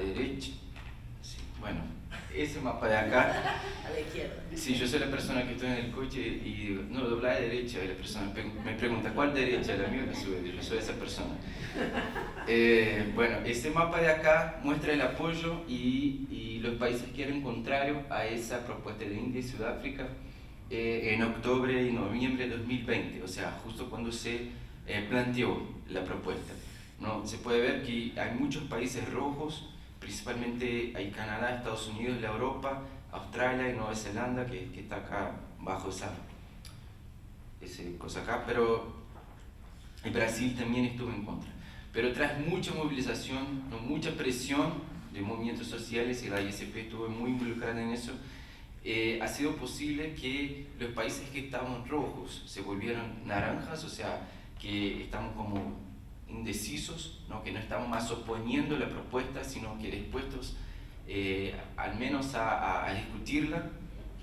derecha, sí, bueno, ese mapa de acá, A la izquierda. sí, yo soy la persona que estoy en el coche y no, dobla a la derecha y la persona me pregunta, ¿cuál derecha? La mía, yo soy esa persona. Bueno, este mapa de acá muestra el apoyo y los países que eran contrarios a esa propuesta de India y Sudáfrica en octubre y noviembre de 2020, o sea, justo cuando se planteó la propuesta, ¿no? Se puede ver que hay muchos países rojos, principalmente hay Canadá, Estados Unidos, la Europa, Australia y Nueva Zelanda, que está acá bajo esa cosa acá, pero el Brasil también estuvo en contra. Pero tras mucha movilización, ¿no? Mucha presión de movimientos sociales y la ISP estuvo muy involucrada en eso, ha sido posible que los países que estaban rojos se volvieran naranjas, o sea, que estamos como indecisos, ¿no? Que no estamos más oponiendo la propuesta, sino que dispuestos al menos a discutirla,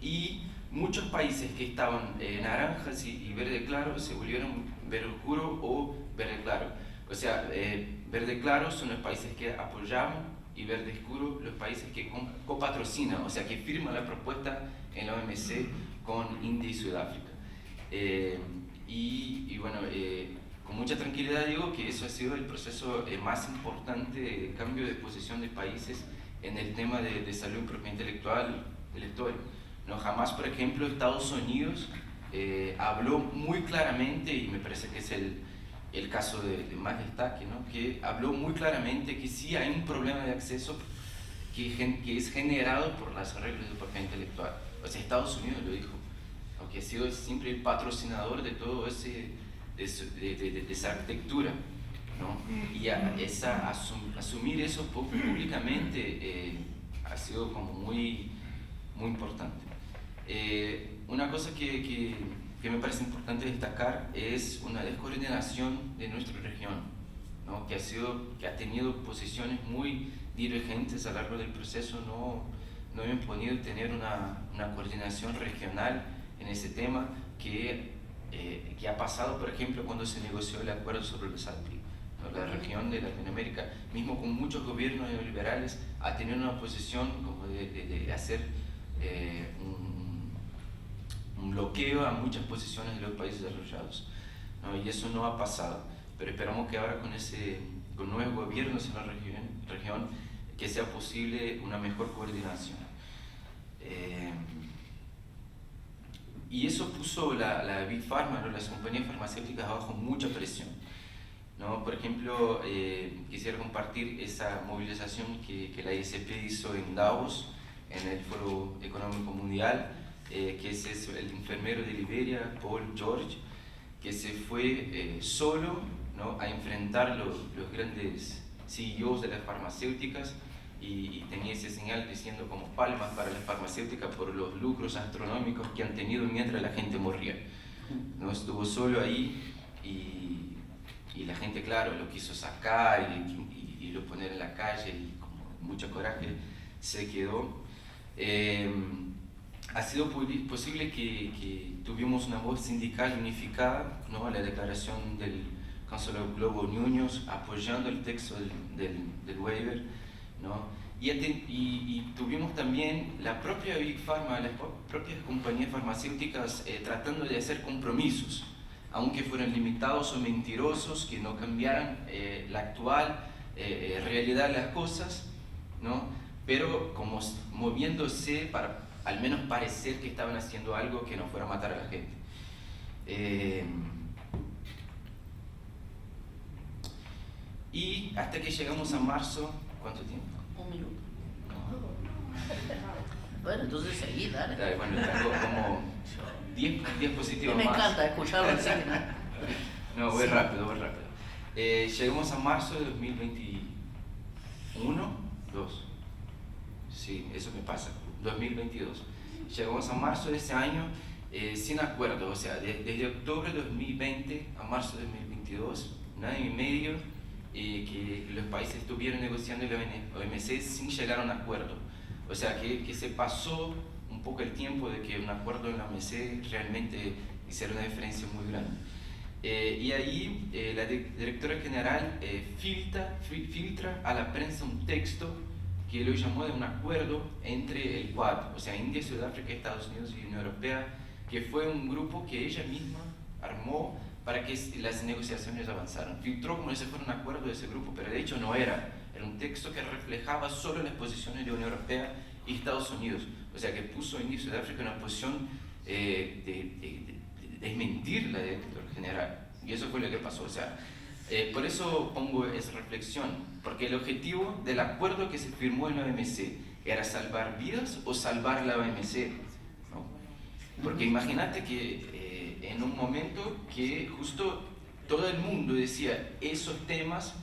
y muchos países que estaban naranjas y verde claro se volvieron verde oscuro o verde claro. O sea, verde claro son los países que apoyaban y verde oscuro los países que copatrocinan, o sea, que firman la propuesta en la OMC con India y Sudáfrica. Y bueno, con mucha tranquilidad digo que eso ha sido el proceso más importante de cambio de posición de países en el tema de salud y propiedad intelectual de la historia. No, jamás, por ejemplo, Estados Unidos habló muy claramente, y me parece que es el caso de más destaque, ¿no? Que habló muy claramente que sí hay un problema de acceso que es generado por las reglas de propiedad intelectual. O sea, Estados Unidos lo dijo, aunque ha sido siempre el patrocinador de todo de esa arquitectura, ¿no? Y asumir eso públicamente ha sido como muy importante. Una cosa que me parece importante destacar es una descoordinación de nuestra región, ¿no? que ha tenido posiciones muy divergentes a lo largo del proceso. No hemos podido tener una coordinación regional en ese tema que ha pasado, por ejemplo, cuando se negoció el acuerdo sobre los Alpes, ¿no? La región de Latinoamérica, mismo con muchos gobiernos neoliberales, ha tenido una posición como de hacer un bloqueo a muchas posiciones de los países desarrollados, ¿no? Y eso no ha pasado, pero esperamos que ahora con nuevos gobiernos en la región que sea posible una mejor coordinación. Y eso puso la Big Pharma, ¿no? Las compañías farmacéuticas bajo mucha presión, ¿no? Por ejemplo, quisiera compartir esa movilización que la ISP hizo en Davos, en el Foro Económico Mundial, que es el enfermero de Liberia, Paul George, que se fue solo, ¿no? a enfrentar los grandes CEOs de las farmacéuticas, y tenía ese señal diciendo como palmas para las farmacéuticas por los lucros astronómicos que han tenido mientras la gente moría, ¿no? Estuvo solo ahí y la gente, claro, lo quiso sacar y lo poner en la calle, y con mucho coraje se quedó. Ha sido posible que tuvimos una voz sindical unificada, ¿no? La declaración del Council of Global Unions apoyando el texto del waiver, ¿no? Y tuvimos también la propia Big Pharma, las propias compañías farmacéuticas tratando de hacer compromisos, aunque fueran limitados o mentirosos, que no cambiaran la actual realidad de las cosas, ¿no? Pero como moviéndose para al menos parecer que estaban haciendo algo que no fuera a matar a la gente. Y hasta que llegamos a marzo, ¿cuánto tiempo? 1 minuto. Bueno, entonces seguí, dale. Bueno, tengo como 10 diapositivas me más. Me encanta escucharlo así, ¿no? No, voy rápido. Llegamos a marzo de 2021, 2. Sí, eso me pasa. 2022. Llegamos a marzo de ese año sin acuerdo, o sea, desde octubre de 2020 a marzo de 2022, un año y medio que los países estuvieron negociando en la OMC sin llegar a un acuerdo. O sea, que se pasó un poco el tiempo de que un acuerdo en la OMC realmente hiciera una diferencia muy grande. Y ahí la directora general filtra a la prensa un texto que lo llamó de un acuerdo entre el Quad, o sea, India, Sudáfrica, Estados Unidos y Unión Europea, que fue un grupo que ella misma armó para que las negociaciones avanzaran. Filtró como si fuera un acuerdo de ese grupo, pero de hecho no era. Era un texto que reflejaba solo las posiciones de Unión Europea y Estados Unidos. O sea, que puso a India y Sudáfrica en una posición de desmentir la directora general. Y eso fue lo que pasó. O sea, por eso pongo esa reflexión, porque el objetivo del acuerdo que se firmó en la OMC era salvar vidas o salvar la OMC, ¿no? Porque imagínate que en un momento que justo todo el mundo decía esos temas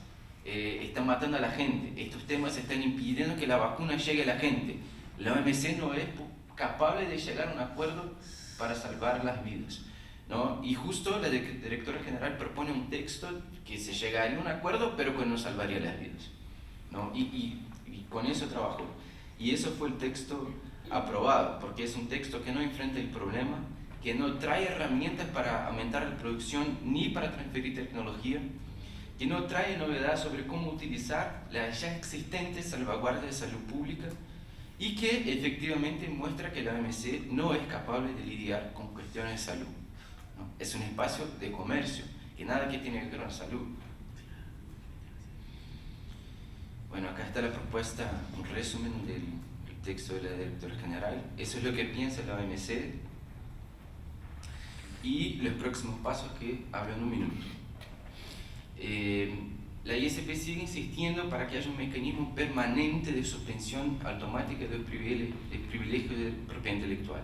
están matando a la gente, estos temas están impidiendo que la vacuna llegue a la gente, la OMC no es capaz de llegar a un acuerdo para salvar las vidas, ¿no? Y justo la directora general propone un texto que se llegaría a un acuerdo pero que no salvaría las vidas, ¿no? Y con eso trabajó. Y eso fue el texto aprobado, porque es un texto que no enfrenta el problema, que no trae herramientas para aumentar la producción ni para transferir tecnología, que no trae novedad sobre cómo utilizar las ya existentes salvaguardas de salud pública y que efectivamente muestra que la OMC no es capaz de lidiar con cuestiones de salud, ¿no? Es un espacio de comercio, que nada que tiene que ver con la salud. Bueno, acá está la propuesta, un resumen del texto de la directora general. Eso es lo que piensa la OMC y los próximos pasos que hablo en un minuto. La ISP sigue insistiendo para que haya un mecanismo permanente de suspensión automática de privilegios de propiedad intelectual.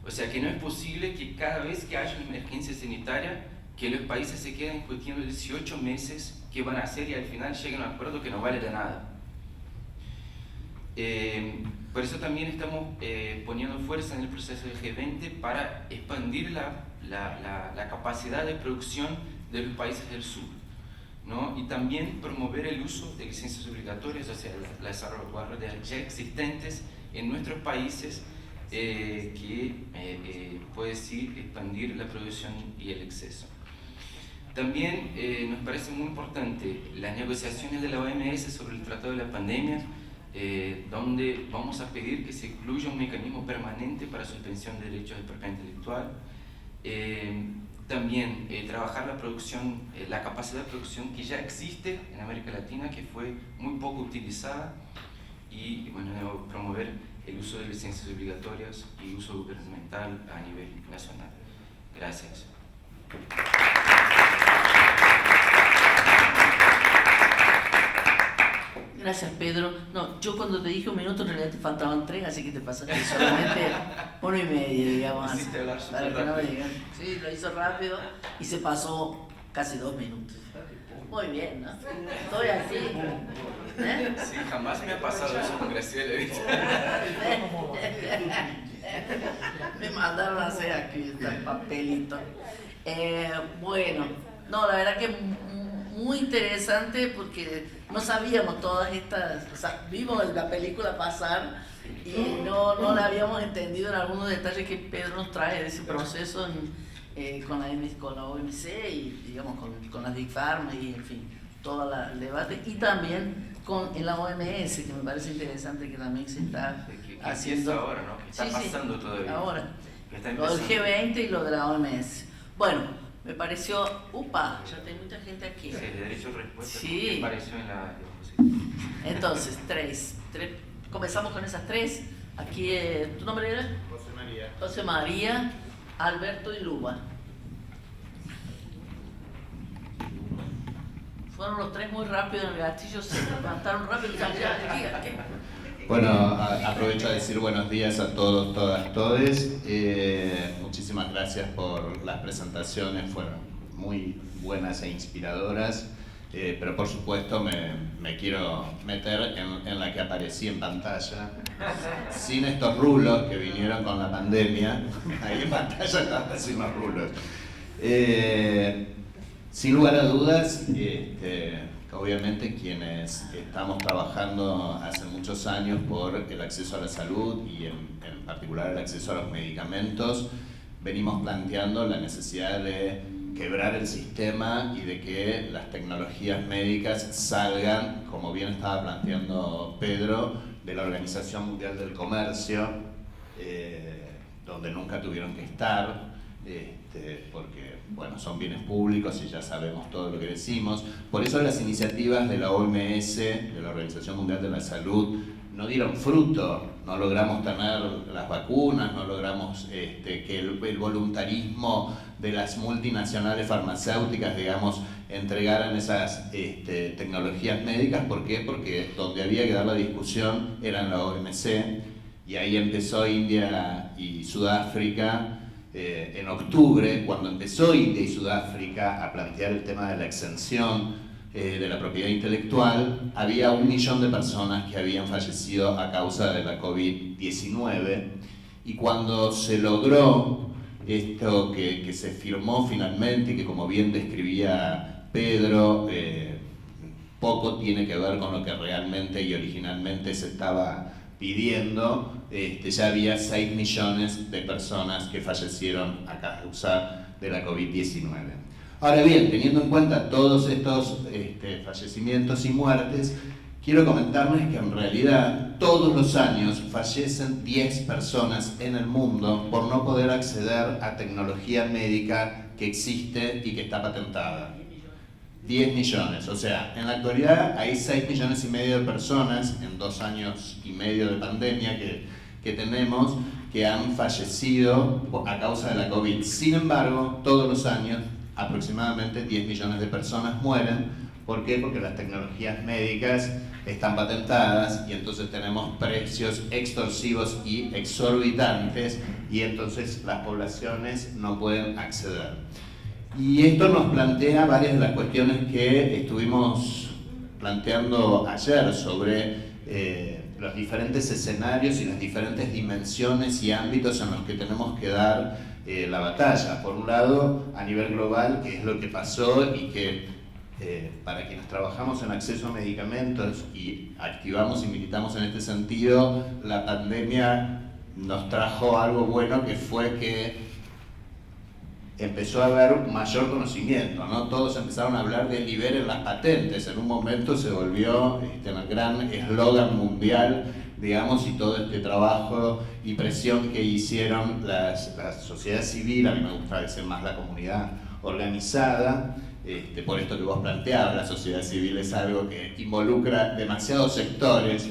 O sea, que no es posible que cada vez que haya una emergencia sanitaria, que los países se queden discutiendo 18 meses qué van a hacer y al final lleguen a un acuerdo que no vale de nada. Por eso también estamos poniendo fuerza en el proceso del G20 para expandir la capacidad de producción de los países del sur, ¿no? Y también promover el uso de licencias obligatorias, o sea, las salvaguardas ya existentes en nuestros países, que puede decir expandir la producción y el exceso. También nos parece muy importante las negociaciones de la OMS sobre el Tratado de la Pandemia, donde vamos a pedir que se incluya un mecanismo permanente para suspensión de derechos de propiedad intelectual. También trabajar la producción, la capacidad de producción que ya existe en América Latina, que fue muy poco utilizada, y bueno, promover el uso de licencias obligatorias y uso gubernamental a nivel nacional. Gracias. Gracias, Pedro. No, yo cuando te dije un minuto en realidad te faltaban 3, así que te pasaste solamente 1 y medio, digamos. Hiciste hablar para súper que no me rápido. digan. Sí, lo hizo rápido y se pasó casi 2 minutos. Muy bien, ¿no? Estoy aquí. ¿Eh? Sí, jamás me ha pasado eso con Graciela. Me mandaron a hacer aquí este papelito. Bueno, no, la verdad que muy interesante porque no sabíamos todas estas, o sea, vimos la película pasar y no la habíamos entendido en algunos detalles que Pedro nos trae de ese proceso con la OMC y digamos con las Big Pharma y en fin, todo el debate y también en la OMS, que me parece interesante que también se está Que haciendo ahora, ¿no? Que está pasando todavía. Ahora, Que está lo del empezando. G20 y lo de la OMS. Bueno, me pareció, ya hay mucha gente aquí. Sí, de derecho a respuesta. Sí. ¿Qué pareció en la diapositiva? Entonces, tres. Comenzamos con esas 3. Aquí, ¿tu nombre era? José María. José María, Alberto y Luba. Fueron los 3 muy rápido en el gatillo, se levantaron rápido y ya, ¿qué? Bueno, aprovecho a decir buenos días a todos, todas, todes. Muchísimas gracias por las presentaciones, fueron muy buenas e inspiradoras. Pero por supuesto me quiero meter en la que aparecí en pantalla, sin estos rulos que vinieron con la pandemia. Ahí en pantalla estaban sin los rulos. Sin lugar a dudas, obviamente quienes estamos trabajando hace muchos años por el acceso a la salud y en particular el acceso a los medicamentos, venimos planteando la necesidad de quebrar el sistema y de que las tecnologías médicas salgan, como bien estaba planteando Pedro, de la Organización Mundial del Comercio, donde nunca tuvieron que estar, porque bueno, son bienes públicos y ya sabemos todo lo que decimos. Por eso las iniciativas de la OMS, de la Organización Mundial de la Salud, no dieron fruto, no logramos tener las vacunas, no logramos que el voluntarismo de las multinacionales farmacéuticas, digamos, entregaran esas tecnologías médicas. ¿Por qué? Porque donde había que dar la discusión era en la OMC, y ahí empezó India y Sudáfrica. En octubre, cuando empezó India y Sudáfrica a plantear el tema de la exención de la propiedad intelectual, había 1 millón de personas que habían fallecido a causa de la COVID-19, y cuando se logró esto que se firmó finalmente, que como bien describía Pedro, poco tiene que ver con lo que realmente y originalmente se estaba pidiendo, ya había 6 millones de personas que fallecieron a causa de la COVID-19. Ahora bien, teniendo en cuenta todos estos fallecimientos y muertes, quiero comentarles que en realidad todos los años fallecen 10 personas en el mundo por no poder acceder a tecnología médica que existe y que está patentada. 10 millones, o sea, en la actualidad hay 6 millones y medio de personas en 2 años y medio de pandemia que tenemos que han fallecido a causa de la COVID. Sin embargo, todos los años aproximadamente 10 millones de personas mueren. ¿Por qué? Porque las tecnologías médicas están patentadas y entonces tenemos precios extorsivos y exorbitantes y entonces las poblaciones no pueden acceder. Y esto nos plantea varias de las cuestiones que estuvimos planteando ayer sobre los diferentes escenarios y las diferentes dimensiones y ámbitos en los que tenemos que dar la batalla. Por un lado, a nivel global, qué es lo que pasó y que para quienes trabajamos en acceso a medicamentos y activamos y militamos en este sentido, la pandemia nos trajo algo bueno, que fue que empezó a haber mayor conocimiento, ¿no? Todos empezaron a hablar de liberen las patentes. En un momento se volvió el gran eslogan mundial, digamos, y todo este trabajo y presión que hicieron la sociedad civil, a mí me gusta decir más la comunidad organizada, por esto que vos planteabas, la sociedad civil es algo que involucra demasiados sectores,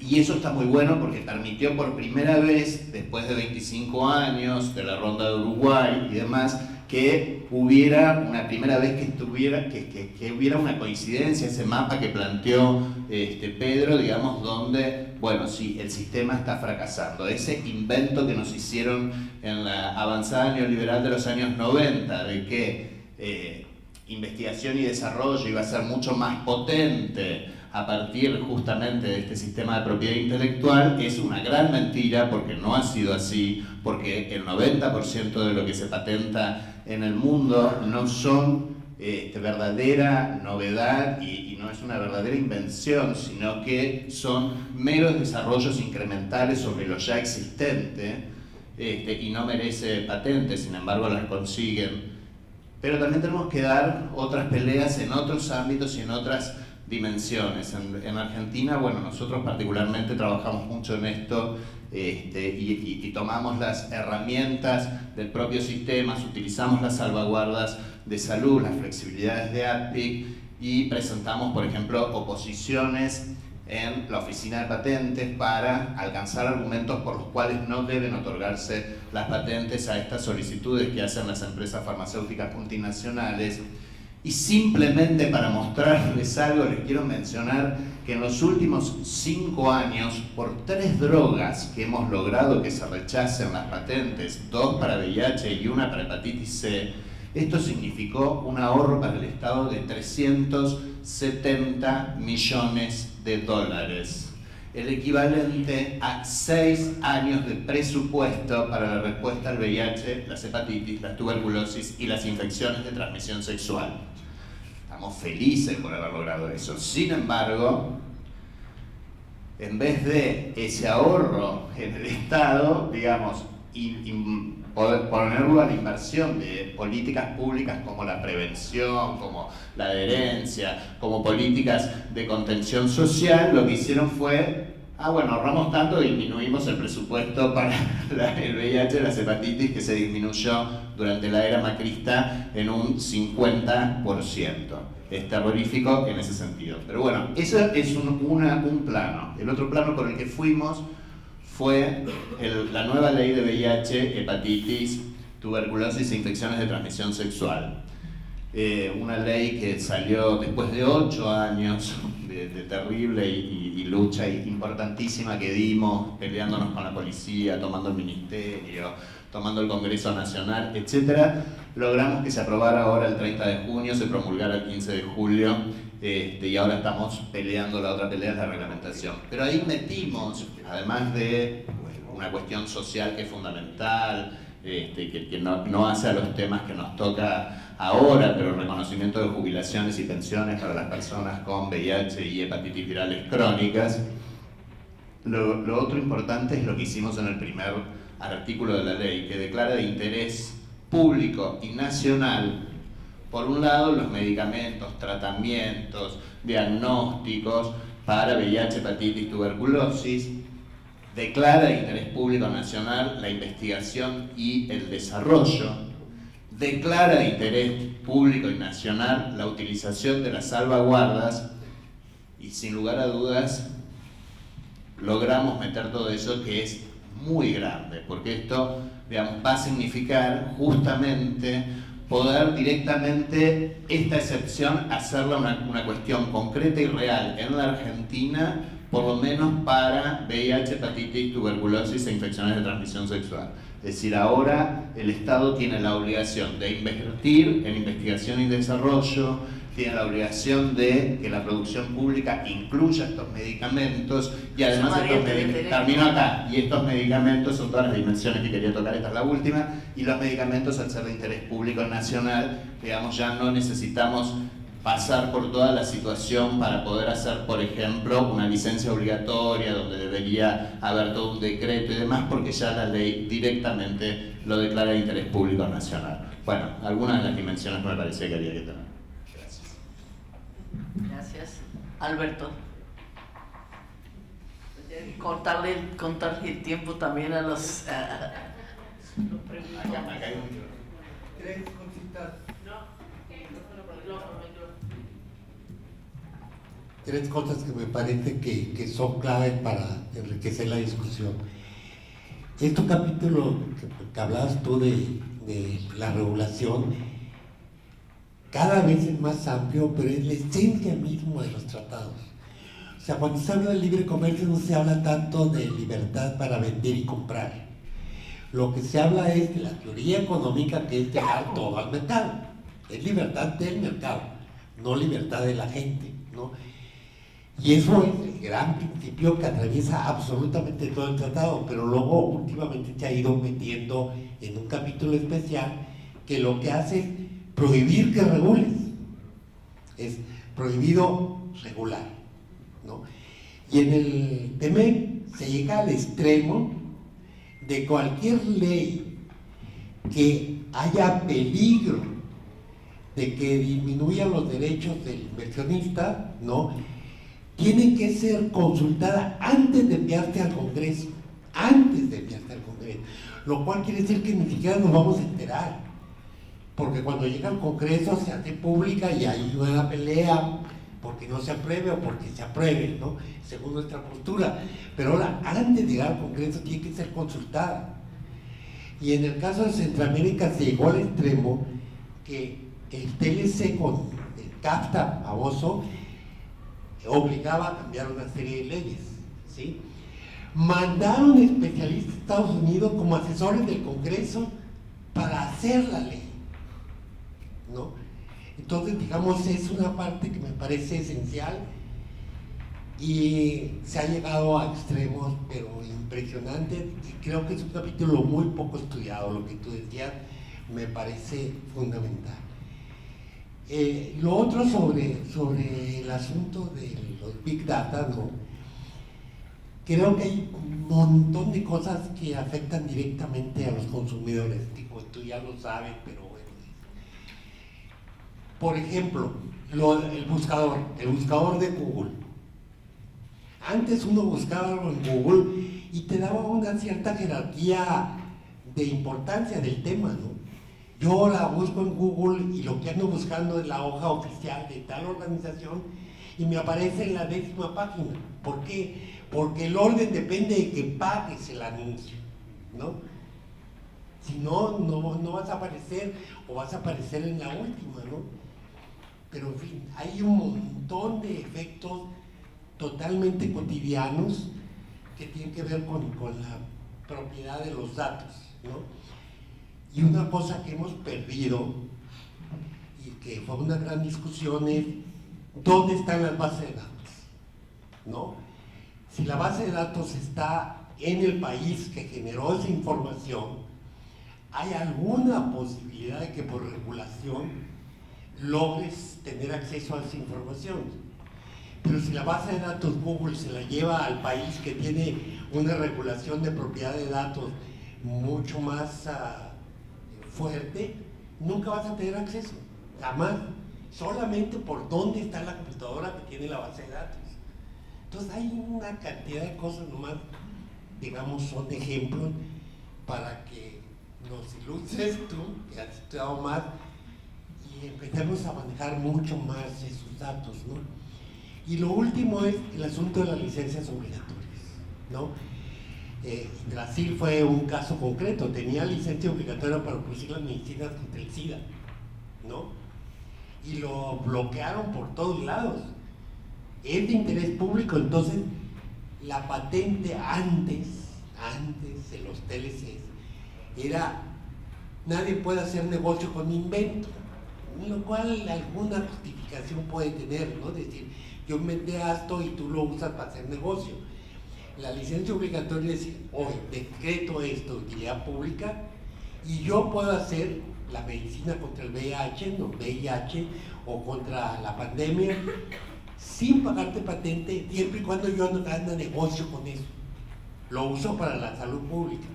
y eso está muy bueno porque permitió por primera vez, después de 25 años de la Ronda de Uruguay y demás, que hubiera una primera vez que hubiera una coincidencia, ese mapa que planteó Pedro, digamos, donde, bueno, sí, el sistema está fracasando. Ese invento que nos hicieron en la avanzada neoliberal de los años 90, de que investigación y desarrollo iba a ser mucho más potente a partir justamente de este sistema de propiedad intelectual, es una gran mentira, porque no ha sido así, porque el 90% de lo que se patenta en el mundo no son verdadera novedad y no es una verdadera invención, sino que son meros desarrollos incrementales sobre lo ya existente, y no merece patente, sin embargo las consiguen. Pero también tenemos que dar otras peleas en otros ámbitos y en otras dimensiones. En Argentina, bueno, nosotros particularmente trabajamos mucho en esto y tomamos las herramientas del propio sistema, utilizamos las salvaguardas de salud, las flexibilidades de ADPIC y presentamos, por ejemplo, oposiciones en la oficina de patentes para alcanzar argumentos por los cuales no deben otorgarse las patentes a estas solicitudes que hacen las empresas farmacéuticas multinacionales. Y simplemente para mostrarles algo, les quiero mencionar que en los últimos 5 años, por 3 drogas que hemos logrado que se rechacen las patentes, 2 para VIH y 1 para hepatitis C, esto significó un ahorro para el Estado de 370 millones de dólares. El equivalente a 6 años de presupuesto para la respuesta al VIH, las hepatitis, la tuberculosis y las infecciones de transmisión sexual. Estamos felices por haber logrado eso. Sin embargo, en vez de ese ahorro en el Estado, digamos, ponerlo a la inversión de políticas públicas como la prevención, como la adherencia, como políticas de contención social, lo que hicieron fue, bueno, ahorramos tanto, disminuimos el presupuesto para el VIH, las hepatitis, que se disminuyó durante la era macrista en un 50%. Es terrorífico en ese sentido. Pero bueno, eso es un plano. El otro plano por el que fuimos fue la nueva ley de VIH, hepatitis, tuberculosis e infecciones de transmisión sexual. Una ley que salió después de 8 años de terrible y lucha importantísima que dimos, peleándonos con la policía, tomando el ministerio, tomando el Congreso Nacional, etc. Logramos que se aprobara ahora el 30 de junio, se promulgara el 15 de julio, y ahora estamos peleando, la otra pelea es la reglamentación. Pero ahí metimos, además de una cuestión social que es fundamental, que no hace a los temas que nos toca ahora, pero reconocimiento de jubilaciones y pensiones para las personas con VIH y hepatitis virales crónicas. Lo otro importante es lo que hicimos en el primer artículo de la ley, que declara de interés público y nacional, por un lado, los medicamentos, tratamientos, diagnósticos para VIH, hepatitis, tuberculosis. Declara de interés público nacional la investigación y el desarrollo. Declara de interés público y nacional la utilización de las salvaguardas y, sin lugar a dudas, logramos meter todo eso, que es muy grande, porque esto, digamos, va a significar justamente poder directamente esta excepción hacerla una cuestión concreta y real en la Argentina, por lo menos para VIH, hepatitis, tuberculosis e infecciones de transmisión sexual. Es decir, ahora el Estado tiene la obligación de invertir en investigación y desarrollo, tiene la obligación de que la producción pública incluya estos medicamentos, y además termino acá, y estos medicamentos son todas las dimensiones que quería tocar, esta es la última, y los medicamentos, al ser de interés público nacional, digamos, ya no necesitamos pasar por toda la situación para poder hacer, por ejemplo, una licencia obligatoria donde debería haber todo un decreto y demás, porque ya la ley directamente lo declara de interés público nacional. Bueno, algunas de las dimensiones me parecía que había que tener. Gracias. Alberto. Contarle el tiempo también a los preguntantes. Acá hay un... Tres cositas. Tres cosas que me parece que son claves para enriquecer la discusión. Este capítulo que hablabas tú de la regulación, cada vez es más amplio, pero es la esencia misma de los tratados. O sea, cuando se habla del libre comercio no se habla tanto de libertad para vender y comprar. Lo que se habla es de la teoría económica, que es dejar todo al mercado. Es libertad del mercado, no libertad de la gente, ¿no? Y eso es el gran principio que atraviesa absolutamente todo el tratado, pero luego últimamente se ha ido metiendo en un capítulo especial que lo que hace es prohibir que regules. Es prohibido regular, ¿no? Y en el TEMEC se llega al extremo de cualquier ley que haya peligro de que disminuya los derechos del inversionista, ¿no? Tiene que ser consultada antes de enviarse al Congreso, lo cual quiere decir que ni siquiera nos vamos a enterar, porque cuando llega al Congreso se hace pública y hay una pelea porque no se apruebe o porque se apruebe, ¿no? Según nuestra postura. Pero ahora, antes de llegar al Congreso, tiene que ser consultada. Y en el caso de Centroamérica se llegó al extremo que el TLC con el CAFTA famoso obligaba a cambiar una serie de leyes, ¿sí? Mandaron especialistas a Estados Unidos como asesores del Congreso para hacer la ley, ¿no? Entonces, digamos, es una parte que me parece esencial y se ha llegado a extremos, pero impresionantes, y creo que es un capítulo muy poco estudiado. Lo que tú decías me parece fundamental. Lo otro sobre el asunto de los Big Data, ¿no? Creo que hay un montón de cosas que afectan directamente a los consumidores. Tipo, tú ya lo sabes, pero bueno. Por ejemplo, el buscador de Google. Antes uno buscaba algo en Google y te daba una cierta jerarquía de importancia del tema, ¿no? Yo la busco en Google y lo que ando buscando es la hoja oficial de tal organización y me aparece en la 10ª página. ¿Por qué? Porque el orden depende de que pagues el anuncio, ¿no? Si no, no vas a aparecer o vas a aparecer en la última, ¿no? Pero en fin, hay un montón de efectos totalmente cotidianos que tienen que ver con la propiedad de los datos, ¿no? Y una cosa que hemos perdido y que fue una gran discusión es ¿dónde están las bases de datos? ¿No? Si la base de datos está en el país que generó esa información, hay alguna posibilidad de que por regulación logres tener acceso a esa información. Pero si la base de datos Google se la lleva al país que tiene una regulación de propiedad de datos mucho más fuerte, nunca vas a tener acceso, jamás, solamente por dónde está la computadora que tiene la base de datos. Entonces hay una cantidad de cosas nomás, digamos, son ejemplos para que nos ilustres tú, que has estudiado más, y empecemos a manejar mucho más esos datos, ¿no? Y lo último es el asunto de las licencias obligatorias, ¿no? Brasil fue un caso concreto, tenía licencia obligatoria para producir las medicinas contra el SIDA, ¿no? Y lo bloquearon por todos lados. Es de interés público, entonces la patente antes de los TLCs era nadie puede hacer negocio con mi invento, lo cual alguna justificación puede tener, ¿no? Es decir, yo inventé esto y tú lo usas para hacer negocio. La licencia obligatoria es decir, hoy decreto esto de utilidad pública y yo puedo hacer la medicina contra el VIH, no, VIH o contra la pandemia sin pagarte patente, siempre y cuando yo no haga negocio con eso. Lo uso para la salud pública.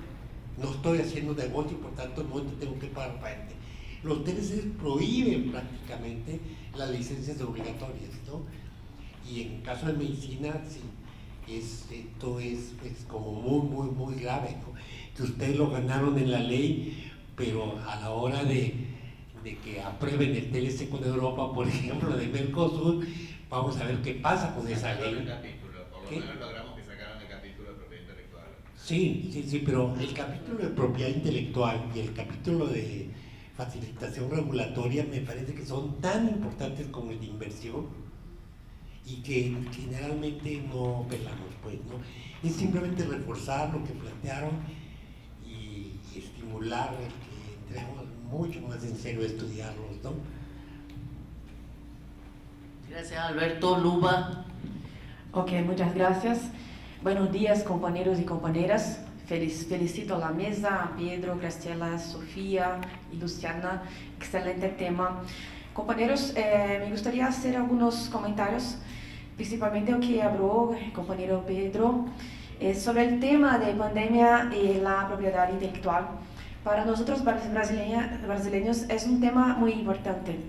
No estoy haciendo negocio, por tanto no te tengo que pagar patente. Los TLCs prohíben prácticamente las licencias obligatorias, ¿no? Y en caso de medicina, sí, esto es como muy grave, ¿no? Que ustedes lo ganaron en la ley, pero a la hora de que aprueben el TLC con Europa, por ejemplo, de Mercosur, vamos a ver qué pasa con esa ley. Por lo menos logramos que sacaran el capítulo de propiedad intelectual. Sí, pero el capítulo de propiedad intelectual y el capítulo de facilitación regulatoria me parece que son tan importantes como el de inversión y que generalmente no pelamos, pues, ¿no? Es simplemente reforzar lo que plantearon y estimular el que entremos mucho más en serio a estudiarlos, ¿no? Gracias, Alberto. Luba. Ok, muchas gracias. Buenos días, compañeros y compañeras. Felicito a la mesa, a Pedro, Graciela, Sofía y Luciana. Excelente tema. Compañeros, me gustaría hacer algunos comentarios, principalmente lo que habló el compañero Pedro, sobre el tema de pandemia y la propiedad intelectual. Para nosotros brasileños es un tema muy importante.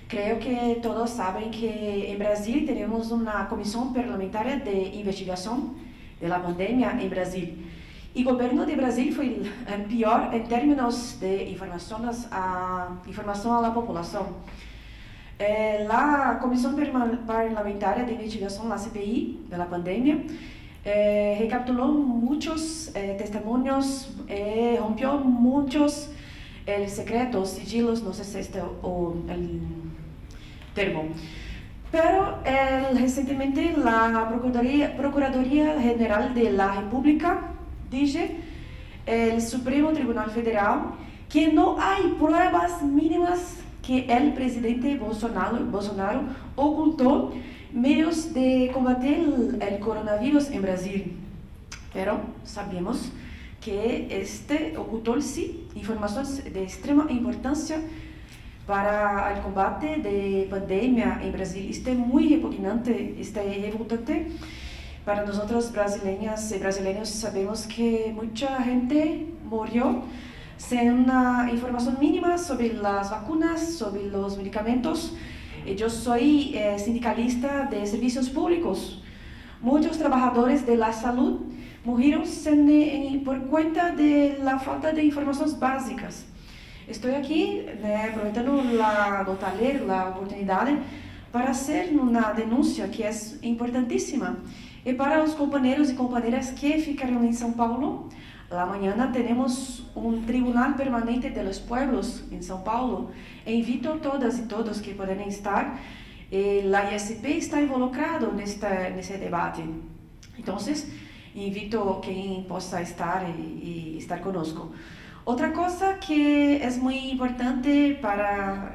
Creo que todos saben que en Brasil tenemos una comisión parlamentaria de investigación de la pandemia en Brasil. Y el gobierno de Brasil fue el peor en términos de información a la población. La Comisión Parlamentaria de Investigación, la CPI, de la pandemia, recapituló muchos testimonios, rompió muchos secretos, sigilos, no sé si este o el termo. Pero recientemente la Procuraduría General de la República dice, el Supremo Tribunal Federal, que no hay pruebas mínimas que el presidente Bolsonaro ocultó medios de combatir el coronavirus en Brasil. Pero sabemos que este ocultó sí informaciones de extrema importancia para el combate de pandemia en Brasil. Este es muy repugnante, revoltante. Para nosotros brasileñas y brasileños sabemos que mucha gente murió sin una información mínima sobre las vacunas, sobre los medicamentos. Yo soy sindicalista de servicios públicos. Muchos trabajadores de la salud murieron por cuenta de la falta de informaciones básicas. Estoy aquí aprovechando la oportunidad para hacer una denuncia que es importantísima. Y para los compañeros y compañeras que ficaron en São Paulo, la mañana tenemos un tribunal permanente de los pueblos en São Paulo. E invito a todas y todos que puedan estar. La ISP está involucrado en ese debate. Entonces, invito a quien pueda estar y estar conosco. Otra cosa que es muy importante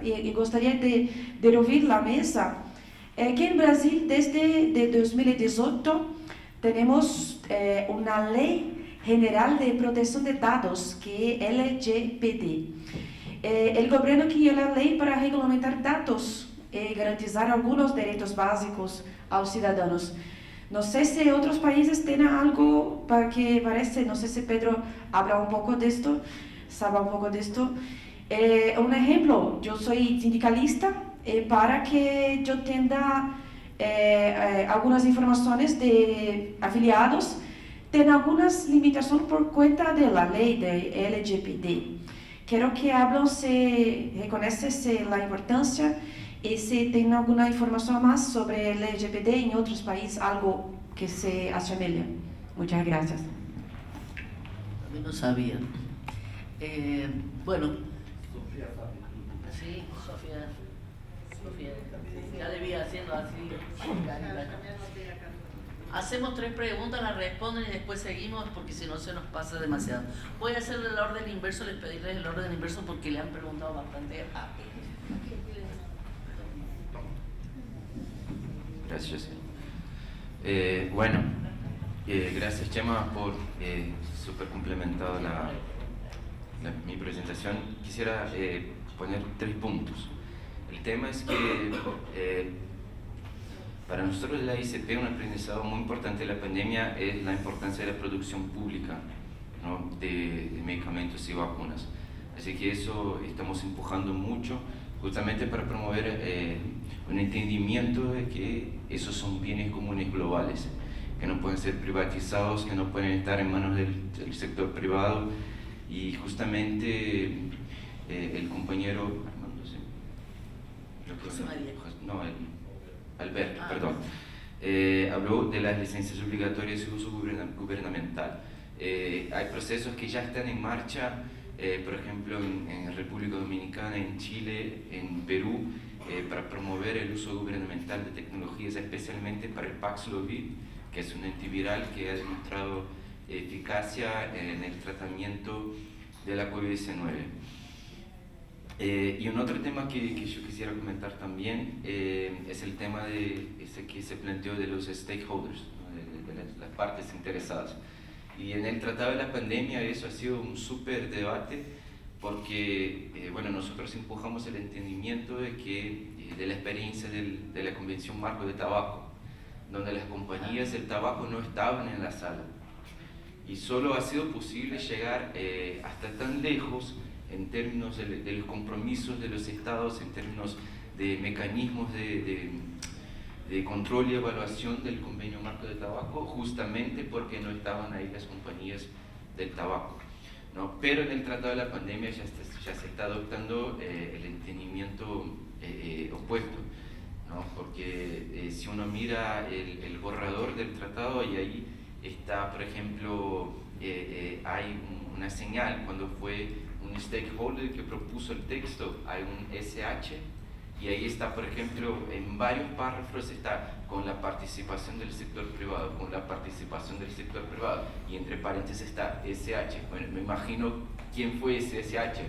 y gustaría de oír la mesa, es que en Brasil desde 2018 tenemos una ley General de Protección de Datos, que é LGPD. O governo criou a lei para regulamentar dados e garantizar alguns direitos básicos aos cidadãos. Não sei se outros países têm algo para que parece, não sei se Pedro habla um pouco disto, sabe um pouco disto. Um exemplo, eu sou sindicalista para que eu tenha algumas informações de afiliados, tem algumas limitações por conta da lei da LGPD. Quero que hablam se reconhece a importância e se tem alguma informação a mais sobre a LGPD em outros países, algo que se assemelha. Muchas gracias. También no sabía. Bueno. Sí, Sofía. Ya debía haciendo así. Hacemos 3 preguntas, las responden y después seguimos porque si no se nos pasa demasiado. Voy a hacer el orden inverso, les pedirles el orden inverso porque le han preguntado bastante a Pedro. Gracias. Bueno, gracias Chema por súper complementado mi presentación. Quisiera poner 3 puntos. El tema es que para nosotros la ICP un aprendizaje muy importante de la pandemia es la importancia de la producción pública, ¿no? de medicamentos y vacunas. Así que eso estamos empujando mucho justamente para promover un entendimiento de que esos son bienes comunes globales, que no pueden ser privatizados, que no pueden estar en manos del sector privado. Y justamente el compañero José María. Alberto, perdón, habló de las licencias obligatorias de uso gubernamental. Hay procesos que ya están en marcha, por ejemplo en República Dominicana, en Chile, en Perú, para promover el uso gubernamental de tecnologías, especialmente para el Paxlovid, que es un antiviral que ha demostrado eficacia en el tratamiento de la COVID-19. Y un otro tema que yo quisiera comentar también es el tema ese que se planteó de los stakeholders, ¿no? de las partes interesadas. Y en el tratado de la pandemia eso ha sido un súper debate porque bueno, nosotros empujamos el entendimiento de la experiencia de la Convención Marco de Tabaco, donde las compañías del tabaco no estaban en la sala. Y solo ha sido posible llegar hasta tan lejos en términos de los compromisos de los estados, en términos de mecanismos de control y evaluación del convenio marco de tabaco, justamente porque no estaban ahí las compañías del tabaco, ¿no? Pero en el tratado de la pandemia ya se está adoptando el entendimiento opuesto, ¿no? Porque si uno mira el borrador del tratado y ahí está, por ejemplo, hay una señal cuando fue un stakeholder que propuso el texto, hay un SH y ahí está, por ejemplo, en varios párrafos está con la participación del sector privado, con la participación del sector privado y entre paréntesis está SH. Bueno, me imagino quién fue ese SH,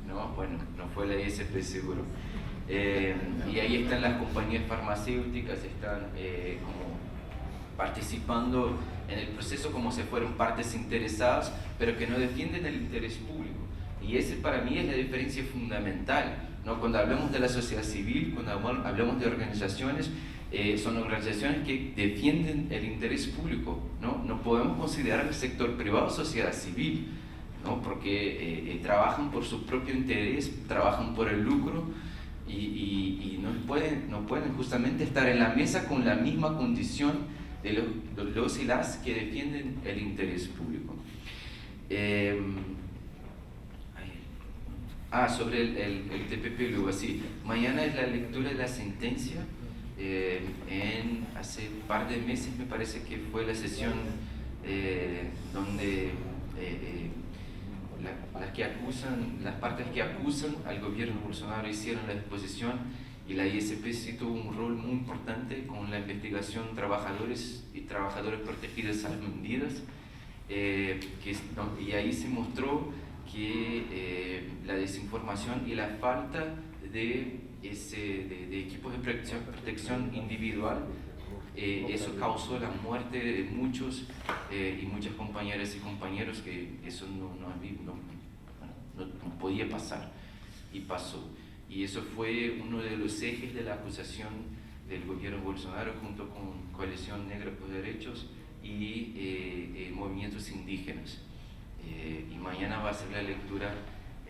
¿no? Bueno, no fue la ISP seguro. Y ahí están las compañías farmacéuticas, están como participando en el proceso como si fueran partes interesadas, pero que no defienden el interés público. Y ese para mí es la diferencia fundamental, ¿no? Cuando hablamos de la sociedad civil, cuando hablamos de organizaciones, son organizaciones que defienden el interés público, ¿no? No podemos considerar el sector privado sociedad civil, ¿no? Porque trabajan por su propio interés, trabajan por el lucro y no pueden justamente estar en la mesa con la misma condición de los y las que defienden el interés público. Sobre el TPP, luego así. Mañana es la lectura de la sentencia. Hace un par de meses me parece que fue la sesión donde las partes que acusan al gobierno Bolsonaro hicieron la exposición y la ISP sí tuvo un rol muy importante con la investigación trabajadores y trabajadoras protegidas atendidas, y ahí se mostró que la desinformación y la falta de equipos de protección individual eso causó la muerte de muchos y muchas compañeras y compañeros, que eso no podía pasar, y pasó. Y eso fue uno de los ejes de la acusación del gobierno Bolsonaro, junto con Coalición Negra por Derechos y movimientos indígenas. Y mañana va a ser la lectura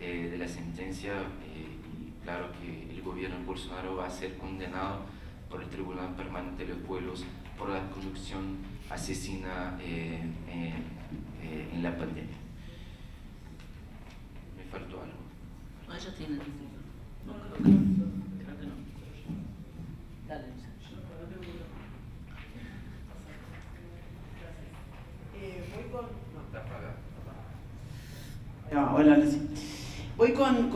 de la sentencia, y claro que el gobierno Bolsonaro va a ser condenado por el Tribunal Permanente de los Pueblos por la conducción asesina en la pandemia. ¿Me faltó algo? No, ella tiene. No, creo que no. Dale, Lisa. Voy con... No, está apagado. Hola, Lucy. Voy con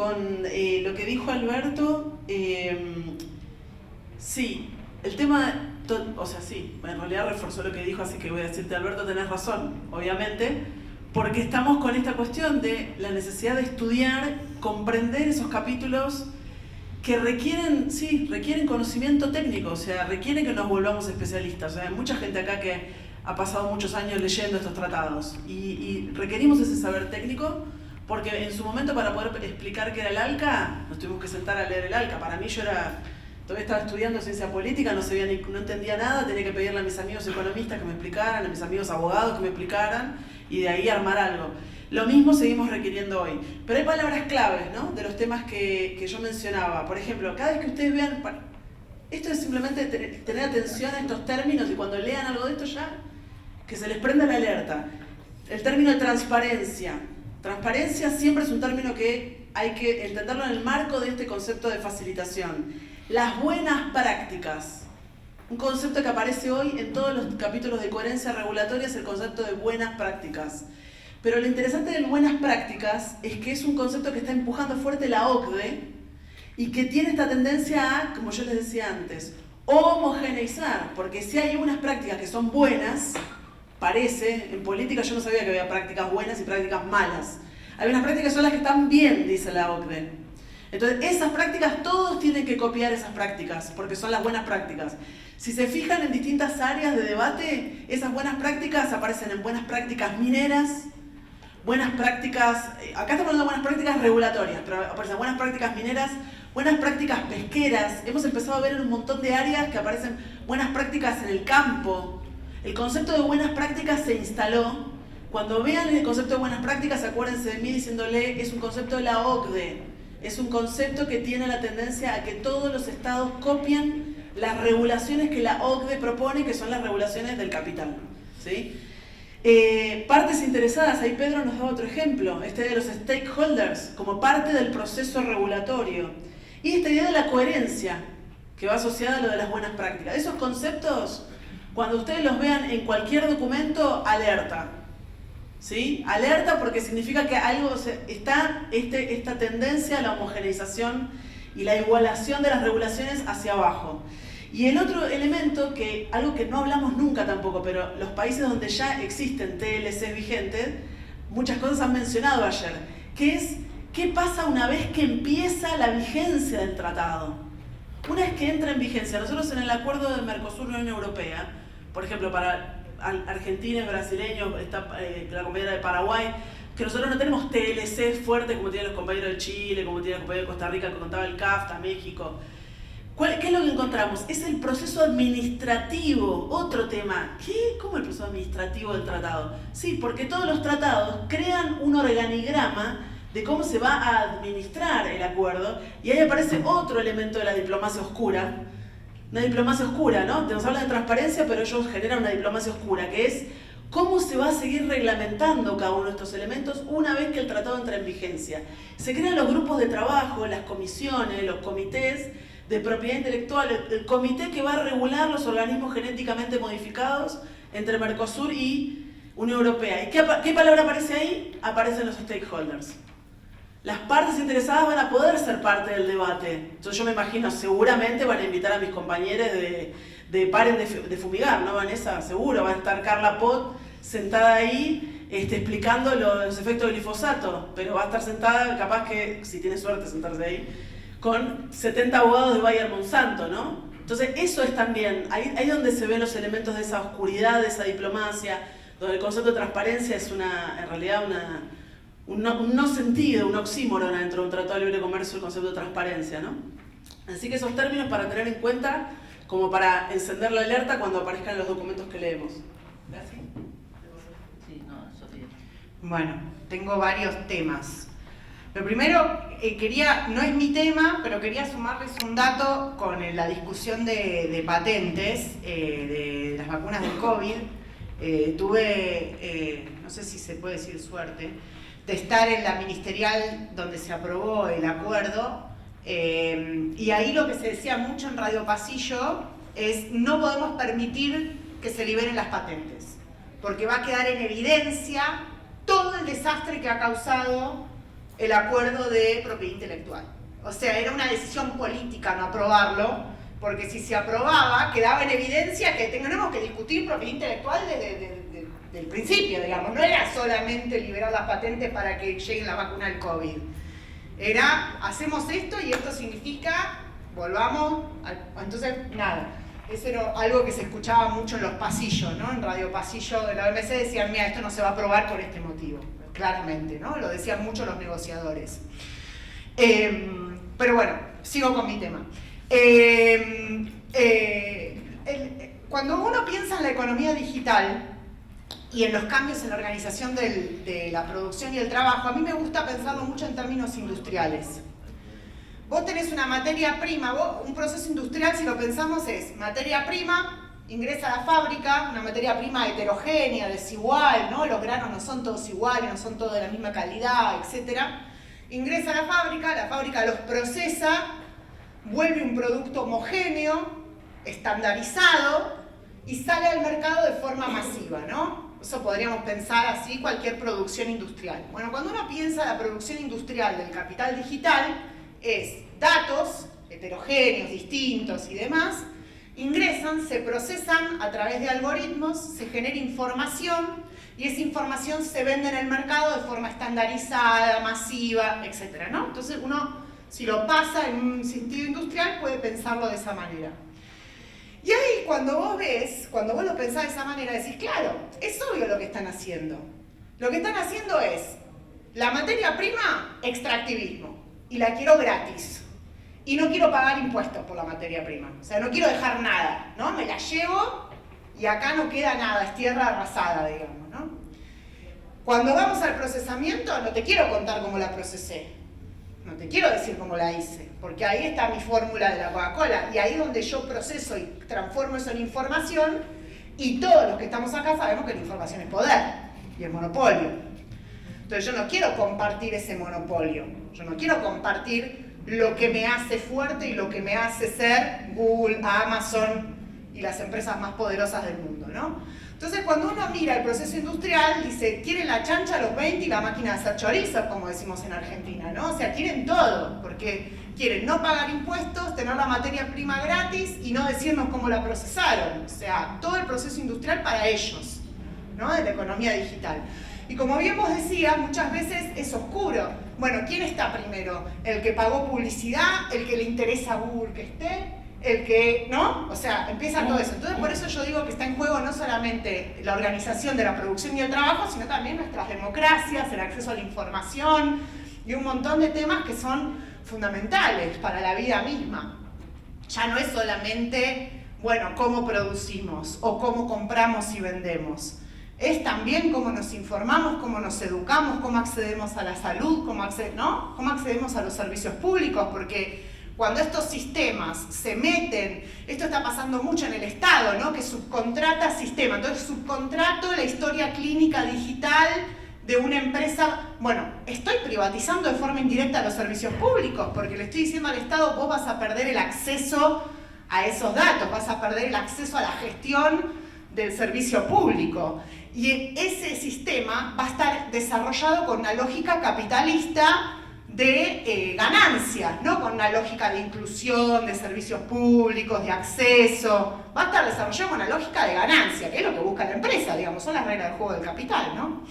lo que dijo Alberto. Sí, el tema, o sea, sí, en realidad reforzó lo que dijo, así que voy a decirte, Alberto, tenés razón, obviamente, porque estamos con esta cuestión de la necesidad de estudiar, comprender esos capítulos que requieren, sí, requieren conocimiento técnico, o sea, requieren que nos volvamos especialistas. O sea, hay mucha gente acá que ha pasado muchos años leyendo estos tratados y requerimos ese saber técnico, porque en su momento, para poder explicar qué era el ALCA, nos tuvimos que sentar a leer el ALCA. Para mí, todavía estaba estudiando ciencia política, no entendía nada, tenía que pedirle a mis amigos economistas que me explicaran, a mis amigos abogados que me explicaran, y de ahí armar algo. Lo mismo seguimos requiriendo hoy. Pero hay palabras claves, ¿no?, de los temas que yo mencionaba. Por ejemplo, cada vez que ustedes vean... Esto es simplemente tener atención a estos términos, y cuando lean algo de esto ya, que se les prenda la alerta. El término de transparencia. Transparencia siempre es un término que hay que entenderlo en el marco de este concepto de facilitación. Las buenas prácticas. Un concepto que aparece hoy en todos los capítulos de coherencia regulatoria es el concepto de buenas prácticas. Pero lo interesante de buenas prácticas es que es un concepto que está empujando fuerte la OCDE y que tiene esta tendencia a, como yo les decía antes, homogeneizar. Porque si hay unas prácticas que son buenas, parece, en política yo no sabía que había prácticas buenas y prácticas malas. Hay unas prácticas que son las que están bien, dice la OCDE. Entonces, esas prácticas, todos tienen que copiar esas prácticas, porque son las buenas prácticas. Si se fijan en distintas áreas de debate, esas buenas prácticas aparecen en buenas prácticas mineras, buenas prácticas, acá estamos hablando de buenas prácticas regulatorias, pero aparecen buenas prácticas mineras, buenas prácticas pesqueras. Hemos empezado a ver en un montón de áreas que aparecen buenas prácticas en el campo. El concepto de buenas prácticas se instaló. Cuando vean el concepto de buenas prácticas, acuérdense de mí diciéndole, es un concepto de la OCDE. Es un concepto que tiene la tendencia a que todos los estados copien las regulaciones que la OCDE propone, que son las regulaciones del capital, ¿sí? Partes interesadas, ahí Pedro nos da otro ejemplo, este de los stakeholders, como parte del proceso regulatorio. Y esta idea de la coherencia, que va asociada a lo de las buenas prácticas. Esos conceptos, cuando ustedes los vean en cualquier documento, alerta. ¿Sí? Alerta, porque significa que algo está esta tendencia a la homogeneización y la igualación de las regulaciones hacia abajo. Y el otro elemento, algo que no hablamos nunca tampoco, pero los países donde ya existen TLCs vigentes, muchas cosas han mencionado ayer, que es qué pasa una vez que empieza la vigencia del tratado. Una vez que entra en vigencia, nosotros en el acuerdo de Mercosur-Unión Europea, por ejemplo, para argentinos, brasileños, la compañera de Paraguay, que nosotros no tenemos TLC fuertes como tienen los compañeros de Chile, como tienen los compañeros de Costa Rica, que contaba el CAFTA, México. ¿Qué es lo que encontramos? Es el proceso administrativo, otro tema. ¿Qué? ¿Cómo el proceso administrativo del tratado? Sí, porque todos los tratados crean un organigrama de cómo se va a administrar el acuerdo, y ahí aparece otro elemento de la diplomacia oscura. Una diplomacia oscura, ¿no? Nos hablan de transparencia, pero ellos generan una diplomacia oscura, que es cómo se va a seguir reglamentando cada uno de estos elementos una vez que el tratado entra en vigencia. Se crean los grupos de trabajo, las comisiones, los comités de propiedad intelectual, el comité que va a regular los organismos genéticamente modificados entre Mercosur y Unión Europea. ¿Y qué palabra aparece ahí? Aparecen los stakeholders. Las partes interesadas van a poder ser parte del debate. Entonces yo me imagino, seguramente van a invitar a mis compañeros de paren de fumigar, ¿no, Vanessa? Seguro, va a estar Carla Pot sentada ahí explicando los efectos del glifosato, pero va a estar sentada, capaz que, si tiene suerte, sentarse ahí, con 70 abogados de Bayer Monsanto, ¿no? Entonces eso es también, ahí es donde se ven los elementos de esa oscuridad, de esa diplomacia, donde el concepto de transparencia es en realidad un no sentido, un oxímoron dentro de un tratado de libre comercio, el concepto de transparencia, ¿no? Así que esos términos para tener en cuenta, como para encender la alerta cuando aparezcan los documentos que leemos. Gracias. Sí, no, Sofía. Bueno, tengo varios temas. Lo primero, no es mi tema, pero quería sumarles un dato con la discusión de patentes de las vacunas del COVID. Tuve, no sé si se puede decir suerte, de estar en la ministerial donde se aprobó el acuerdo, y ahí lo que se decía mucho en Radio Pasillo es: no podemos permitir que se liberen las patentes, porque va a quedar en evidencia todo el desastre que ha causado el acuerdo de propiedad intelectual. O sea, era una decisión política no aprobarlo, porque si se aprobaba, quedaba en evidencia que tenemos que discutir propiedad intelectual desde el principio, digamos. No era solamente liberar las patentes para que llegue la vacuna al COVID. Era, hacemos esto y esto significa, volvamos, entonces, nada. Eso era algo que se escuchaba mucho en los pasillos, ¿no? En Radio Pasillo de la OMC decían: mira, esto no se va a aprobar por este motivo. Claramente, ¿no? Lo decían mucho los negociadores. Pero bueno, sigo con mi tema. Cuando uno piensa en la economía digital y en los cambios en la organización de la producción y el trabajo, a mí me gusta pensarlo mucho en términos industriales. Vos tenés una materia prima, un proceso industrial, si lo pensamos, es materia prima, ingresa a la fábrica, una materia prima heterogénea, desigual, ¿no? Los granos no son todos iguales, no son todos de la misma calidad, etc. Ingresa a la fábrica los procesa, vuelve un producto homogéneo, estandarizado, y sale al mercado de forma masiva, ¿no? Eso podríamos pensar así cualquier producción industrial. Bueno, cuando uno piensa la producción industrial del capital digital, es datos heterogéneos, distintos y demás, ingresan, se procesan a través de algoritmos, se genera información y esa información se vende en el mercado de forma estandarizada, masiva, etc., ¿no? Entonces uno, si lo pasa en un sentido industrial, puede pensarlo de esa manera. Y ahí cuando vos lo pensás de esa manera, decís: claro, es obvio lo que están haciendo. Lo que están haciendo es la materia prima, extractivismo, y la quiero gratis. Y no quiero pagar impuestos por la materia prima. O sea, no quiero dejar nada, ¿no? Me la llevo y acá no queda nada, es tierra arrasada, digamos, ¿no? Cuando vamos al procesamiento, no te quiero contar cómo la procesé. No te quiero decir cómo la hice, porque ahí está mi fórmula de la Coca-Cola. Y ahí es donde yo proceso y transformo eso en información. Y todos los que estamos acá sabemos que la información es poder y es monopolio. Entonces yo no quiero compartir ese monopolio. Yo no quiero compartir lo que me hace fuerte y lo que me hace ser Google, Amazon y las empresas más poderosas del mundo, ¿no? Entonces cuando uno mira el proceso industrial, dice: quieren la chancha a los 20 y la máquina de hacer chorizos, como decimos en Argentina, ¿no? O sea, quieren todo, porque quieren no pagar impuestos, tener la materia prima gratis y no decirnos cómo la procesaron. O sea, todo el proceso industrial para ellos, ¿no? De la economía digital. Y como bien vos decías, muchas veces es oscuro. Bueno, ¿quién está primero? ¿El que pagó publicidad? ¿El que le interesa a Google que esté? ¿El que, no? O sea, empieza todo eso. Entonces, por eso yo digo que está en juego no solamente la organización de la producción y el trabajo, sino también nuestras democracias, el acceso a la información y un montón de temas que son fundamentales para la vida misma. Ya no es solamente, bueno, cómo producimos o cómo compramos y vendemos. Es también cómo nos informamos, cómo nos educamos, cómo accedemos a la salud, cómo accedemos a los servicios públicos, porque cuando estos sistemas se meten, esto está pasando mucho en el Estado, ¿no? Que subcontrata sistemas. Entonces subcontrato la historia clínica digital de una empresa. Bueno, estoy privatizando de forma indirecta los servicios públicos, porque le estoy diciendo al Estado: vos vas a perder el acceso a esos datos, vas a perder el acceso a la gestión del servicio público. Y ese sistema va a estar desarrollado con una lógica capitalista de ganancias, no con una lógica de inclusión, de servicios públicos, de acceso. Va a estar desarrollado con una lógica de ganancia, que es lo que busca la empresa, digamos, son las reglas del juego del capital, ¿no?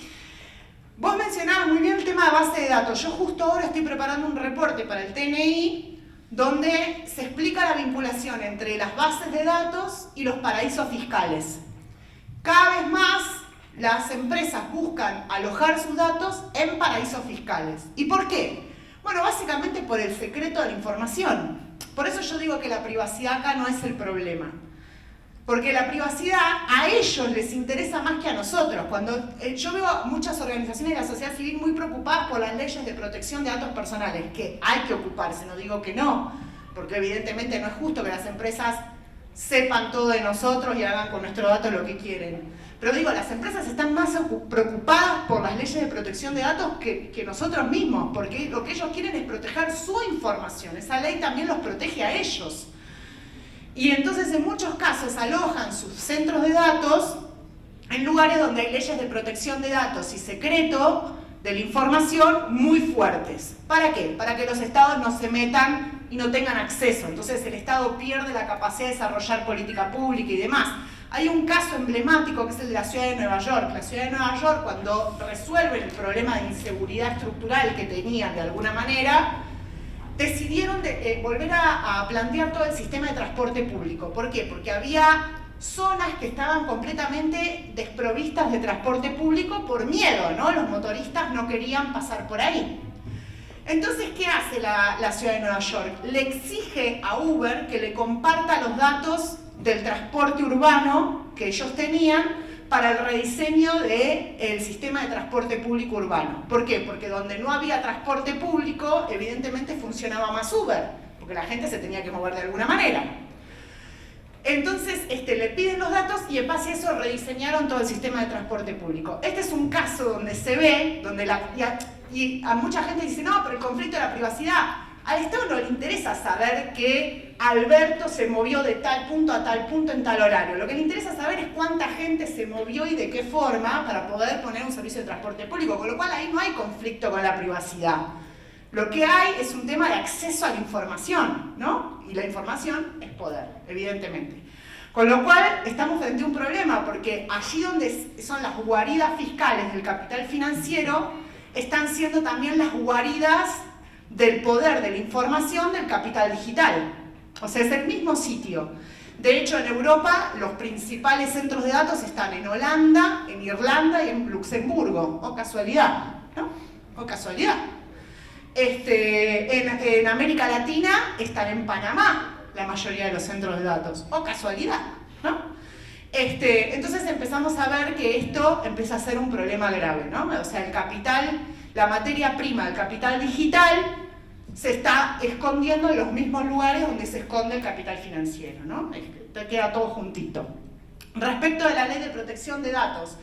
Vos mencionabas muy bien el tema de base de datos. Yo justo ahora estoy preparando un reporte para el TNI donde se explica la vinculación entre las bases de datos y los paraísos fiscales. Cada vez más las empresas buscan alojar sus datos en paraísos fiscales. ¿Y por qué? Bueno, básicamente por el secreto de la información. Por eso yo digo que la privacidad acá no es el problema. Porque la privacidad a ellos les interesa más que a nosotros. Cuando yo veo muchas organizaciones de la sociedad civil muy preocupadas por las leyes de protección de datos personales, que hay que ocuparse, no digo que no, porque evidentemente no es justo que las empresas sepan todo de nosotros y hagan con nuestros datos lo que quieren. Pero digo, las empresas están más preocupadas por las leyes de protección de datos que nosotros mismos, porque lo que ellos quieren es proteger su información. Esa ley también los protege a ellos. Y entonces en muchos casos alojan sus centros de datos en lugares donde hay leyes de protección de datos y secreto de la información muy fuertes. ¿Para qué? Para que los estados no se metan y no tengan acceso. Entonces el estado pierde la capacidad de desarrollar política pública y demás. Hay un caso emblemático que es el de la ciudad de Nueva York. La ciudad de Nueva York, cuando resuelven el problema de inseguridad estructural que tenían de alguna manera, decidieron volver a plantear todo el sistema de transporte público. ¿Por qué? Porque había zonas que estaban completamente desprovistas de transporte público por miedo, ¿no? Los motoristas no querían pasar por ahí. Entonces, ¿qué hace la ciudad de Nueva York? Le exige a Uber que le comparta los datos del transporte urbano que ellos tenían para el rediseño del sistema de transporte público urbano. ¿Por qué? Porque donde no había transporte público, evidentemente funcionaba más Uber, porque la gente se tenía que mover de alguna manera. Entonces le piden los datos y en base a eso rediseñaron todo el sistema de transporte público. Este es un caso donde se ve, y a mucha gente dice, no, pero el conflicto de la privacidad. Al Estado no le interesa saber que Alberto se movió de tal punto a tal punto en tal horario. Lo que le interesa saber es cuánta gente se movió y de qué forma para poder poner un servicio de transporte público, con lo cual ahí no hay conflicto con la privacidad. Lo que hay es un tema de acceso a la información, ¿no? Y la información es poder, evidentemente. Con lo cual estamos frente a un problema, porque allí donde son las guaridas fiscales del capital financiero, están siendo también las guaridas del poder de la información del capital digital. O sea, es el mismo sitio. De hecho, en Europa los principales centros de datos están en Holanda, en Irlanda y en Luxemburgo. O casualidad, ¿no? O casualidad. En América Latina están en Panamá la mayoría de los centros de datos. O casualidad, ¿no? Entonces empezamos a ver que esto empieza a ser un problema grave, ¿no? O sea, el capital, la materia prima del capital digital se está escondiendo en los mismos lugares donde se esconde el capital financiero, ¿no? Te queda todo juntito. Respecto de la ley de protección de datos,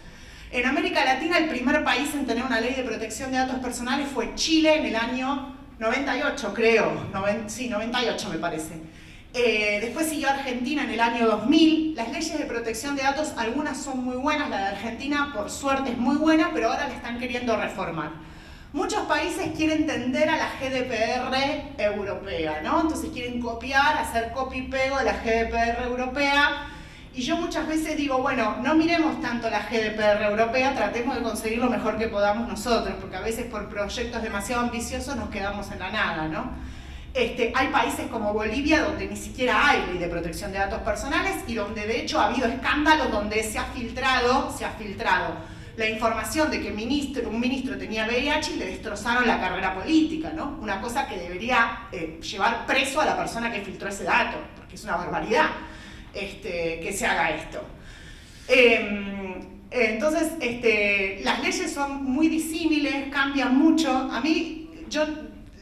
en América Latina el primer país en tener una ley de protección de datos personales fue Chile en el año 98, creo. 98 me parece. Después siguió Argentina en el año 2000. Las leyes de protección de datos, algunas son muy buenas, la de Argentina por suerte es muy buena, pero ahora la están queriendo reformar. Muchos países quieren tender a la GDPR europea, ¿no? Entonces quieren copiar, hacer copy-pego de la GDPR europea. Y yo muchas veces digo, bueno, no miremos tanto la GDPR europea, tratemos de conseguir lo mejor que podamos nosotros, porque a veces por proyectos demasiado ambiciosos nos quedamos en la nada, ¿no? Hay países como Bolivia donde ni siquiera hay ley de protección de datos personales y donde de hecho ha habido escándalos donde se ha filtrado la información de que un ministro tenía VIH y le destrozaron la carrera política, ¿no? Una cosa que debería llevar preso a la persona que filtró ese dato, porque es una barbaridad que se haga esto. Entonces, las leyes son muy disímiles, cambian mucho. Yo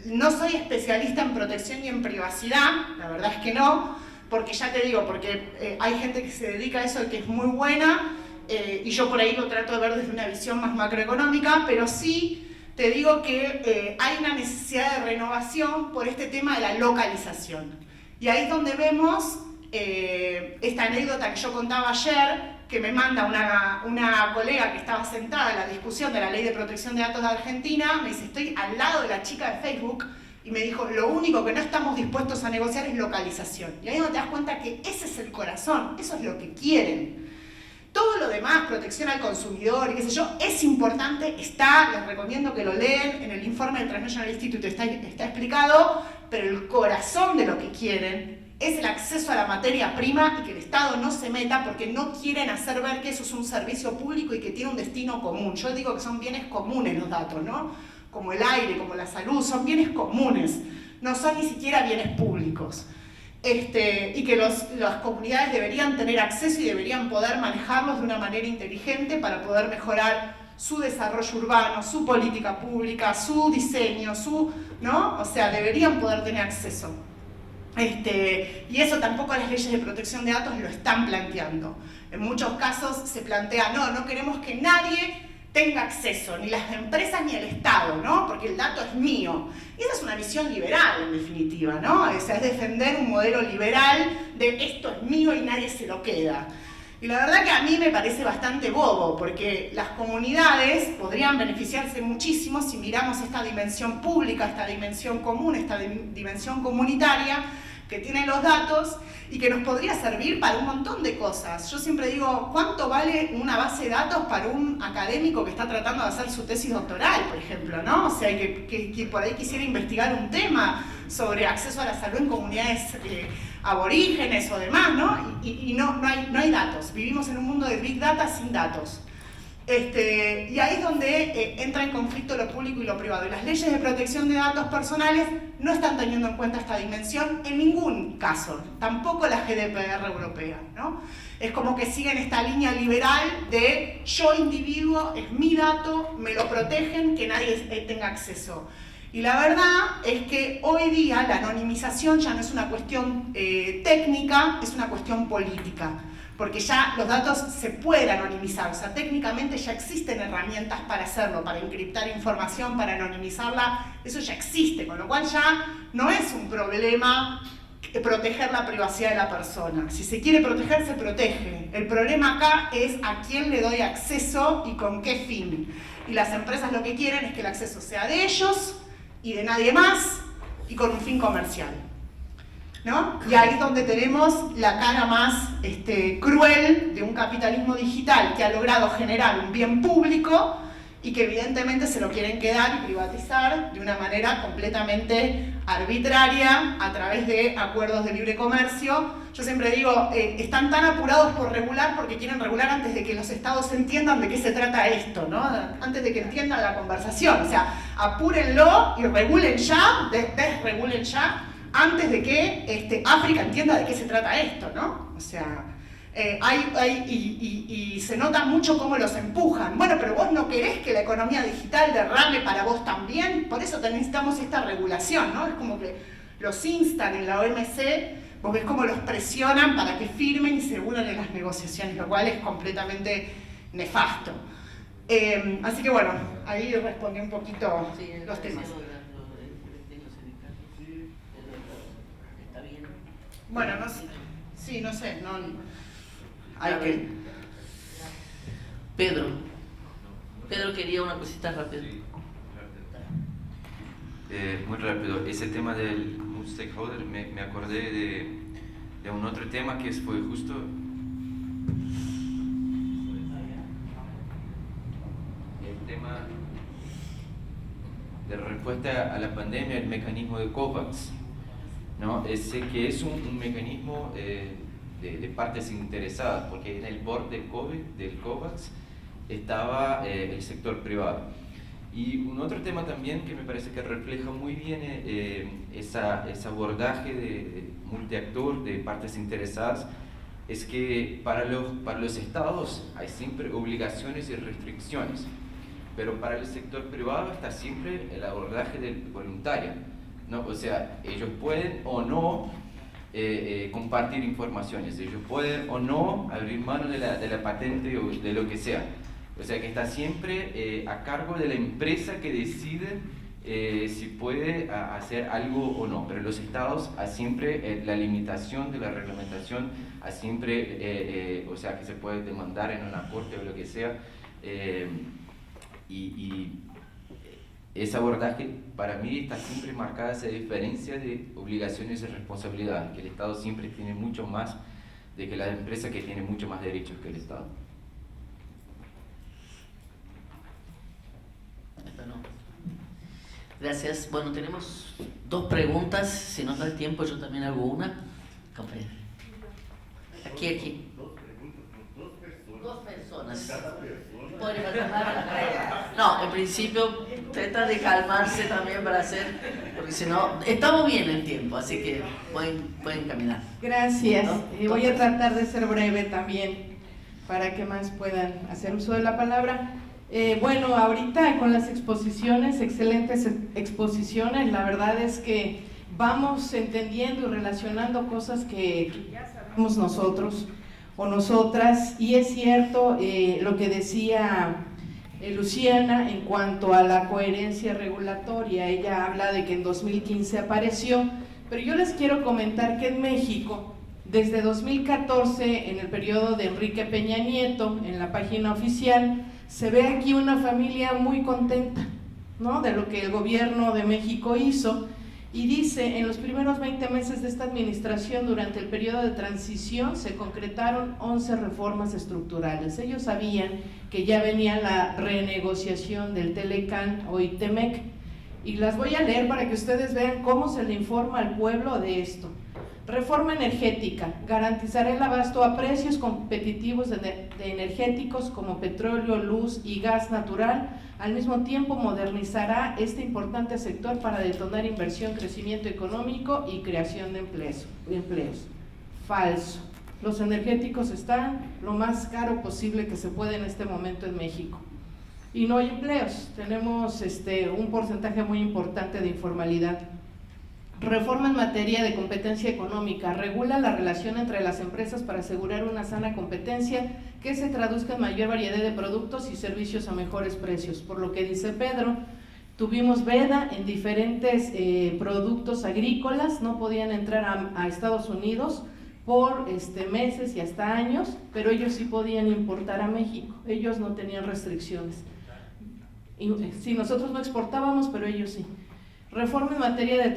no soy especialista en protección y en privacidad, la verdad es que no, porque ya te digo, porque hay gente que se dedica a eso y que es muy buena, y yo por ahí lo trato de ver desde una visión más macroeconómica, pero sí te digo que hay una necesidad de renovación por este tema de la localización. Y ahí es donde vemos esta anécdota que yo contaba ayer, que me manda una colega que estaba sentada en la discusión de la Ley de Protección de Datos de Argentina, me dice, estoy al lado de la chica de Facebook, y me dijo, lo único que no estamos dispuestos a negociar es localización. Y ahí donde te das cuenta que ese es el corazón, eso es lo que quieren. Todo lo demás, protección al consumidor y qué sé yo, es importante, les recomiendo que lo lean, en el informe del Transnational Institute está explicado, pero el corazón de lo que quieren es el acceso a la materia prima y que el Estado no se meta porque no quieren hacer ver que eso es un servicio público y que tiene un destino común. Yo digo que son bienes comunes los datos, ¿no? Como el aire, como la salud, son bienes comunes, no son ni siquiera bienes públicos. Y que las comunidades deberían tener acceso y deberían poder manejarlos de una manera inteligente para poder mejorar su desarrollo urbano, su política pública, su diseño, ¿no? O sea, deberían poder tener acceso. Y eso tampoco las leyes de protección de datos lo están planteando. En muchos casos se plantea, no queremos que nadie tenga acceso, ni las empresas ni el Estado, ¿no? Porque el dato es mío. Y esa es una visión liberal, en definitiva, ¿no? O sea, es defender un modelo liberal de esto es mío y nadie se lo queda. Y la verdad que a mí me parece bastante bobo, porque las comunidades podrían beneficiarse muchísimo si miramos esta dimensión pública, esta dimensión común, esta dimensión comunitaria que tienen los datos y que nos podría servir para un montón de cosas. Yo siempre digo, ¿cuánto vale una base de datos para un académico que está tratando de hacer su tesis doctoral, por ejemplo, ¿no? O sea, que por ahí quisiera investigar un tema sobre acceso a la salud en comunidades aborígenes o demás, ¿no? Y no hay datos. Vivimos en un mundo de Big Data sin datos. Y ahí es donde entra en conflicto lo público y lo privado. Y las leyes de protección de datos personales no están teniendo en cuenta esta dimensión en ningún caso, tampoco la GDPR europea, ¿no? Es como que siguen esta línea liberal de yo individuo, es mi dato, me lo protegen, que nadie tenga acceso. Y la verdad es que hoy día la anonimización ya no es una cuestión técnica, es una cuestión política. Porque ya los datos se pueden anonimizar, o sea, técnicamente ya existen herramientas para hacerlo, para encriptar información, para anonimizarla, eso ya existe, con lo cual ya no es un problema proteger la privacidad de la persona. Si se quiere proteger, se protege. El problema acá es a quién le doy acceso y con qué fin. Y las empresas lo que quieren es que el acceso sea de ellos y de nadie más y con un fin comercial, ¿no? Y ahí es donde tenemos la cara más cruel de un capitalismo digital que ha logrado generar un bien público y que evidentemente se lo quieren quedar y privatizar de una manera completamente arbitraria a través de acuerdos de libre comercio. Yo siempre digo, están tan apurados por regular porque quieren regular antes de que los estados entiendan de qué se trata esto, ¿no? Antes de que entiendan la conversación. O sea, apúrenlo y regulen ya, desregulen ya, antes de que África entienda de qué se trata esto, ¿no? O sea, y se nota mucho cómo los empujan. Bueno, pero vos no querés que la economía digital derrame para vos también, por eso necesitamos esta regulación, ¿no? Es como que los instan en la OMC, vos ves cómo los presionan para que firmen y se unan en las negociaciones, lo cual es completamente nefasto. Así que bueno, ahí respondí un poquito los temas. Bueno, no sé. Sí, no sé. No, hay que... Pedro quería una cosita rápida. Muy rápido. Ese tema del multi-stakeholder, me acordé de un otro tema que fue justo... El tema de respuesta a la pandemia, el mecanismo de COVAX, ¿no? Ese que es un mecanismo de partes interesadas, porque en el board del COVAX estaba el sector privado. Y un otro tema también que me parece que refleja muy bien ese abordaje de multiactor, de partes interesadas, es que para los estados hay siempre obligaciones y restricciones, pero para el sector privado está siempre el abordaje voluntario, ¿no? O sea, ellos pueden o no compartir informaciones, ellos pueden o no abrir mano de la patente o de lo que sea. O sea que está siempre a cargo de la empresa que decide si puede hacer algo o no. Pero los estados siempre la limitación de la reglamentación, siempre, o sea que se puede demandar en una corte o lo que sea. Y ese abordaje para mí está siempre marcada esa diferencia de obligaciones y responsabilidades, que el Estado siempre tiene mucho más de que la empresa, que tiene mucho más derechos que el Estado. Bueno, gracias. Bueno, tenemos dos preguntas, si nos da el tiempo yo también hago una. Compañero. Aquí. Dos personas. ¿Puede pasar? No, en principio trata de calmarse también para hacer, porque si no, estamos bien en tiempo, así que pueden caminar. Gracias. ¿No? Voy a tratar de ser breve también para que más puedan hacer uso de la palabra. Bueno, ahorita con las exposiciones, excelentes exposiciones, la verdad es que vamos entendiendo y relacionando cosas que ya sabemos nosotros o nosotras, y es cierto lo que decía Luciana en cuanto a la coherencia regulatoria. Ella habla de que en 2015 apareció, pero yo les quiero comentar que en México, desde 2014, en el periodo de Enrique Peña Nieto, en la página oficial, se ve aquí una familia muy contenta, ¿no?, de lo que el gobierno de México hizo, y dice: en los primeros 20 meses de esta administración, durante el periodo de transición, se concretaron 11 reformas estructurales. Ellos sabían que ya venía la renegociación del Telecán o ITEMEC, y las voy a leer para que ustedes vean cómo se le informa al pueblo de esto. Reforma energética: garantizará el abasto a precios competitivos de energéticos como petróleo, luz y gas natural. Al mismo tiempo modernizará este importante sector para detonar inversión, crecimiento económico y creación de empleos. Falso. Los energéticos están lo más caro posible que se puede en este momento en México. Y no hay empleos. Tenemos un porcentaje muy importante de informalidad. Reforma en materia de competencia económica: regula la relación entre las empresas para asegurar una sana competencia que se traduzca en mayor variedad de productos y servicios a mejores precios. Por lo que dice Pedro, tuvimos veda en diferentes productos agrícolas, no podían entrar a Estados Unidos por meses y hasta años, pero ellos sí podían importar a México, ellos no tenían restricciones. Y, sí, nosotros no exportábamos, pero ellos sí. Reforma en materia de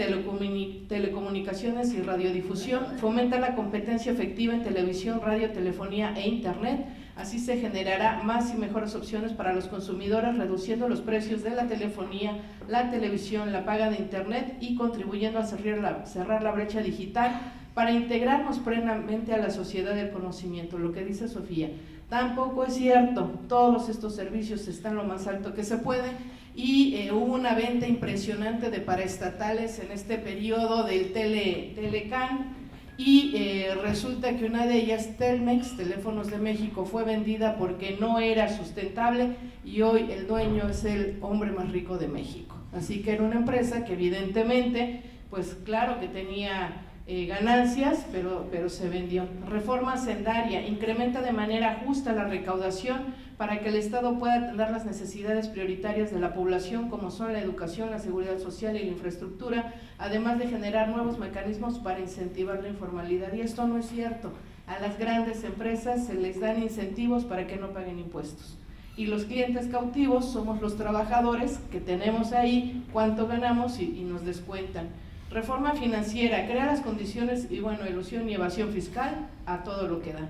telecomunicaciones y radiodifusión: fomenta la competencia efectiva en televisión, radio, telefonía e internet. Así se generará más y mejores opciones para los consumidores, reduciendo los precios de la telefonía, la televisión, la paga de internet y contribuyendo a cerrar la brecha digital para integrarnos plenamente a la sociedad del conocimiento. Lo que dice Sofía tampoco es cierto. Todos estos servicios están lo más alto que se puede. Y hubo una venta impresionante de paraestatales en este periodo del Telecán, y resulta que una de ellas, Telmex, Teléfonos de México, fue vendida porque no era sustentable, y hoy el dueño es el hombre más rico de México. Así que era una empresa que evidentemente, pues claro que tenía ganancias, pero se vendió. Reforma hacendaria: incrementa de manera justa la recaudación para que el Estado pueda atender las necesidades prioritarias de la población, como son la educación, la seguridad social y la infraestructura, además de generar nuevos mecanismos para incentivar la informalidad. Y esto no es cierto. A las grandes empresas se les dan incentivos para que no paguen impuestos. Y los clientes cautivos somos los trabajadores que tenemos ahí cuánto ganamos y nos descuentan. Reforma financiera: crea las condiciones, y bueno, elusión y evasión fiscal a todo lo que da.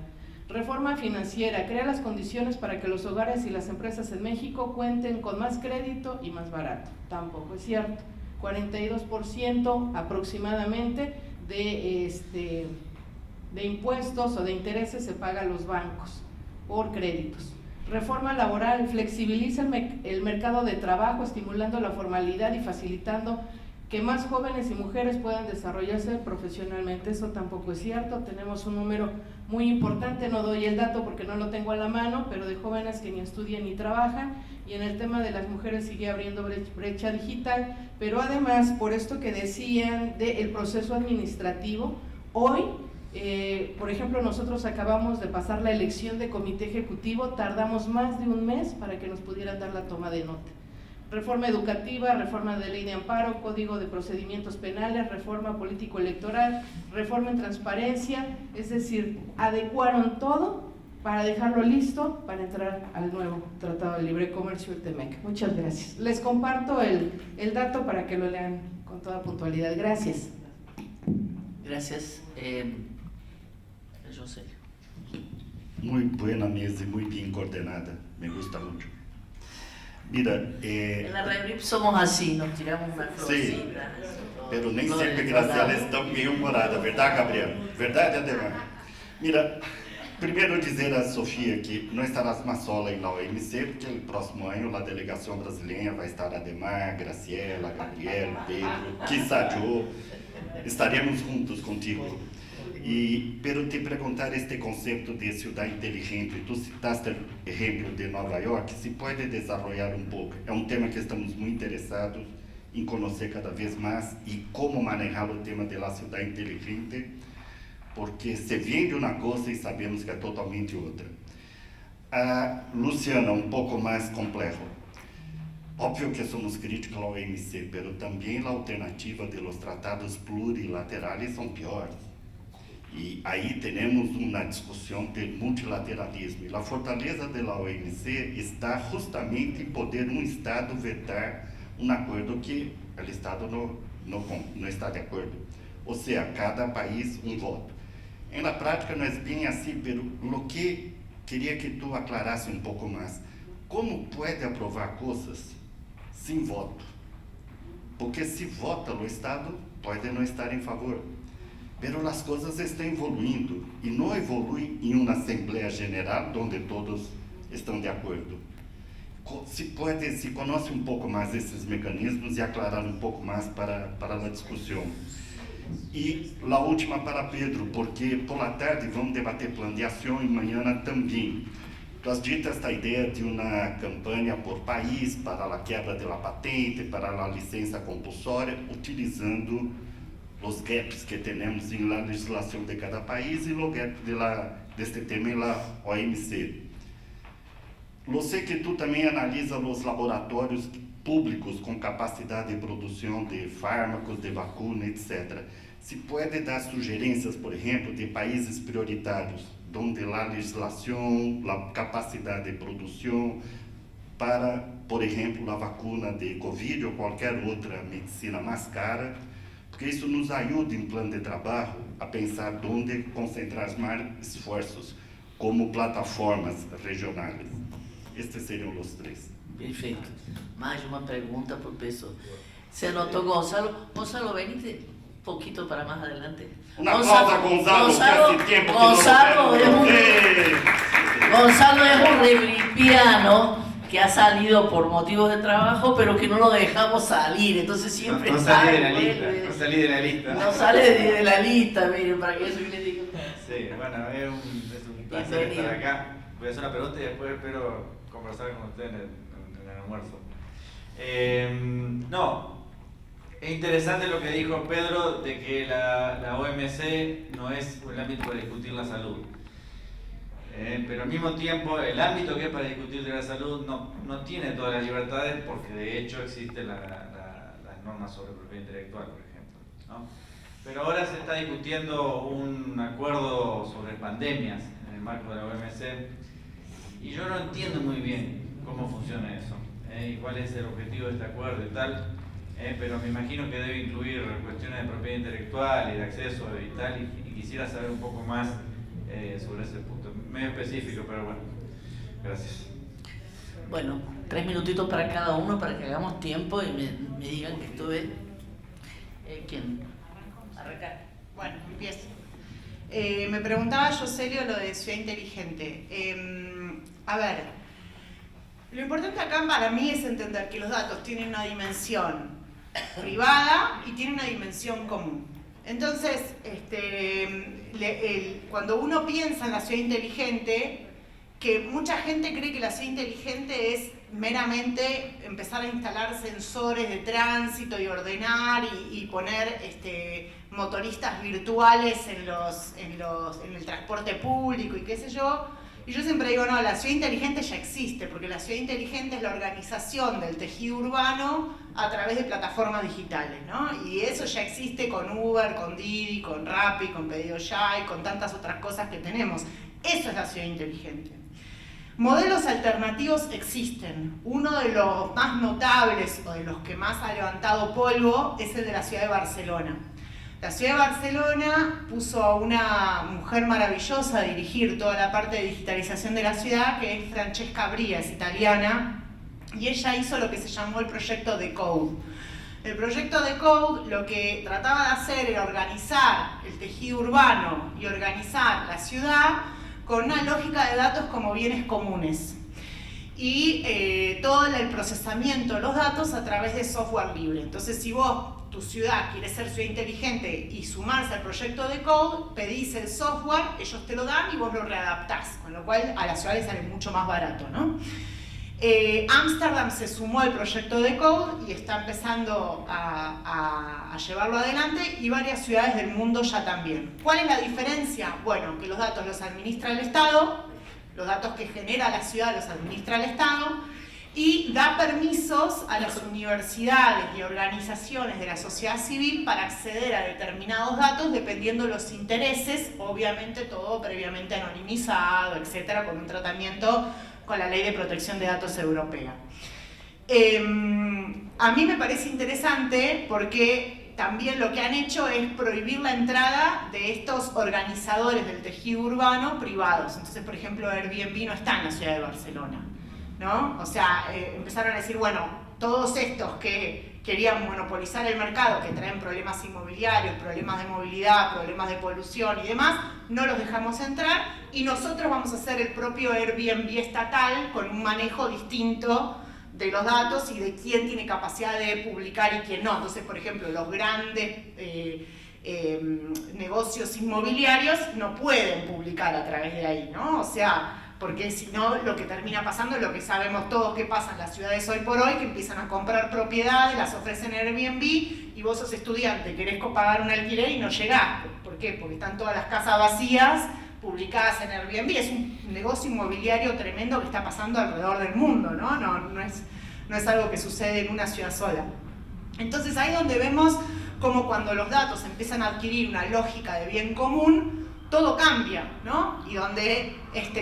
Reforma financiera: crea las condiciones para que los hogares y las empresas en México cuenten con más crédito y más barato. Tampoco es cierto. 42% aproximadamente de impuestos o de intereses se paga a los bancos por créditos. Reforma laboral: flexibiliza el mercado de trabajo, estimulando la formalidad y facilitando que más jóvenes y mujeres puedan desarrollarse profesionalmente. Eso tampoco es cierto. Tenemos un número muy importante, no doy el dato porque no lo tengo a la mano, pero de jóvenes que ni estudian ni trabajan, y en el tema de las mujeres sigue abriendo brecha digital. Pero además, por esto que decían del proceso administrativo, hoy, por ejemplo, nosotros acabamos de pasar la elección de comité ejecutivo, tardamos más de un mes para que nos pudieran dar la toma de nota. Reforma educativa: reforma de ley de amparo, código de procedimientos penales, reforma político-electoral, reforma en transparencia, es decir, adecuaron todo para dejarlo listo para entrar al nuevo Tratado de Libre Comercio, el TEMEC. Muchas gracias. Les comparto el dato para que lo lean con toda puntualidad. Gracias. Gracias. José. Muy buena mesa, muy bien coordenada, me gusta mucho. Mira, En la Rebrip somos así, nos tiramos una florcita. pero nem sempre Graciela é tão bem-humorada, verdade, Gabriel? Verdade, Ademar? Mira, primeiro dizer a Sofia que não estarás mais sola na OMC, porque no próximo ano a delegação brasileira vai estar Ademar, Graciela, Gabriel, Pedro, quizá Joe, estaremos juntos contigo. Pero te perguntar este conceito de cidade inteligente, tu citaste o exemplo de Nova York, se pode desenvolver um pouco? É um tema que estamos muito interessados em conhecer cada vez mais e como manejar o tema da cidade inteligente, porque se vende uma coisa e sabemos que é totalmente outra. Luciana, um pouco mais complexo. Óbvio que somos críticos ao OMC, mas também a alternativa dos tratados plurilaterais são piores. E aí temos uma discussão de multilateralismo. E a fortaleza da OMC está justamente em poder um Estado vetar um acordo que o Estado não está de acordo. Ou seja, cada país um voto. Na prática não é bem assim, mas o que queria que tu aclarasse um pouco mais. Como pode aprovar coisas sem voto? Porque se vota o Estado, pode não estar em favor. Pero as coisas estão evoluindo e não evolui em uma Assembleia Geral onde todos estão de acordo. Se conhece um pouco mais esses mecanismos e aclarar um pouco mais para a discussão. E a última para Pedro, porque por la tarde vamos debater plano de ação e amanhã também. Tu has dito esta ideia de uma campanha por país para a quebra da patente, para a licença compulsória, utilizando os gaps que temos na legislação de cada país e o gap deste tema na OMC. Eu sei que tu também analisa os laboratórios públicos com capacidade de produção de fármacos, de vacuna, etc. Se pode dar sugerências, por exemplo, de países prioritários, onde a legislação, a capacidade de produção para, por exemplo, a vacuna de Covid ou qualquer outra medicina mais cara, porque isso nos ajuda em plano de trabalho a pensar onde concentrar mais esforços, como plataformas regionais. Estes seriam os três. Perfeito. Mais uma pergunta por pessoa. Se anotou Gonzalo. Gonzalo, venite un poquito para más adelante. Una aplauso a Gonzalo, que hace tiempo que Gonzalo no lo vemos. Gonzalo es un rebripiano que ha salido por motivos de trabajo, pero que no lo dejamos salir, entonces siempre no sale, salí de la lista, no salí de la lista. No sale de la lista, miren, para que eso les diga. Sí, bueno, es un placer estar acá. Voy a hacer una pregunta y después espero conversar con ustedes en el almuerzo. No, es interesante lo que dijo Pedro de que la OMC no es un ámbito para discutir la salud. Pero al mismo tiempo el ámbito que es para discutir de la salud no tiene todas las libertades porque de hecho existen las normas sobre propiedad intelectual, por ejemplo, ¿no? Pero ahora se está discutiendo un acuerdo sobre pandemias en el marco de la OMC y yo no entiendo muy bien cómo funciona eso y cuál es el objetivo de este acuerdo y tal, pero me imagino que debe incluir cuestiones de propiedad intelectual y de acceso y tal, y quisiera saber un poco más sobre ese punto, medio específico, pero bueno, gracias. Bueno, 3 minutitos para cada uno para que hagamos tiempo y me digan que estuve. ¿Quién? Arrancar. Bueno, empiezo. Me preguntaba Joselio lo de ciudad inteligente. A ver, lo importante acá para mí es entender que los datos tienen una dimensión privada y tienen una dimensión común. Entonces, cuando uno piensa en la ciudad inteligente, que mucha gente cree que la ciudad inteligente es meramente empezar a instalar sensores de tránsito y ordenar y poner motoristas virtuales en el transporte público y qué sé yo. Y yo siempre digo, no, la ciudad inteligente ya existe, porque la ciudad inteligente es la organización del tejido urbano a través de plataformas digitales, ¿no? Y eso ya existe con Uber, con Didi, con Rappi, con Pedido Ya y con tantas otras cosas que tenemos. Eso es la ciudad inteligente. Modelos alternativos existen. Uno de los más notables o de los que más ha levantado polvo es el de la ciudad de Barcelona. La ciudad de Barcelona puso a una mujer maravillosa a dirigir toda la parte de digitalización de la ciudad, que es Francesca Bria, es italiana, y ella hizo lo que se llamó el proyecto Decode. El proyecto Decode lo que trataba de hacer era organizar el tejido urbano y organizar la ciudad con una lógica de datos como bienes comunes y todo el procesamiento de los datos a través de software libre. Entonces, si vos, tu ciudad, quieres ser ciudad inteligente y sumarse al proyecto Decode, pedís el software, ellos te lo dan y vos lo readaptás, con lo cual a la ciudad le sale mucho más barato, ¿no? Ámsterdam se sumó al proyecto Decode y está empezando a llevarlo adelante, y varias ciudades del mundo ya también. ¿Cuál es la diferencia? Bueno, que los datos los administra el Estado, los datos que genera la ciudad los administra el Estado, y da permisos a las universidades y organizaciones de la sociedad civil para acceder a determinados datos dependiendo de los intereses, obviamente todo previamente anonimizado, etcétera, con un tratamiento con la Ley de Protección de Datos Europea. A mí me parece interesante porque también lo que han hecho es prohibir la entrada de estos organizadores del tejido urbano privados. Entonces, por ejemplo, Airbnb no está en la ciudad de Barcelona, ¿no? O sea, empezaron a decir, bueno, todos estos que querían monopolizar el mercado, que traen problemas inmobiliarios, problemas de movilidad, problemas de polución y demás, no los dejamos entrar, y nosotros vamos a hacer el propio Airbnb estatal con un manejo distinto de los datos y de quién tiene capacidad de publicar y quién no. Entonces, por ejemplo, los grandes negocios inmobiliarios no pueden publicar a través de ahí, ¿no? O sea, porque si no, lo que termina pasando es lo que sabemos todos que pasa en las ciudades hoy por hoy, que empiezan a comprar propiedades, las ofrecen en Airbnb, y vos sos estudiante, querés pagar un alquiler y no llegás. ¿Por qué? Porque están todas las casas vacías publicadas en Airbnb. Es un negocio inmobiliario tremendo que está pasando alrededor del mundo, ¿no? No es algo que sucede en una ciudad sola. Entonces ahí es donde vemos cómo cuando los datos empiezan a adquirir una lógica de bien común, todo cambia, ¿no? Y donde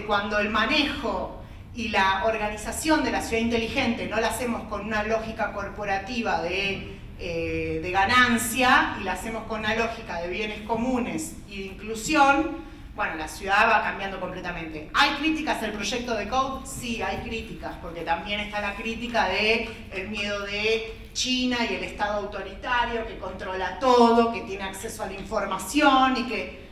cuando el manejo y la organización de la ciudad inteligente no la hacemos con una lógica corporativa de ganancia, y la hacemos con una lógica de bienes comunes y de inclusión, bueno, la ciudad va cambiando completamente. ¿Hay críticas al proyecto Decode? Sí, hay críticas, porque también está la crítica del miedo de China y el Estado autoritario que controla todo, que tiene acceso a la información, y que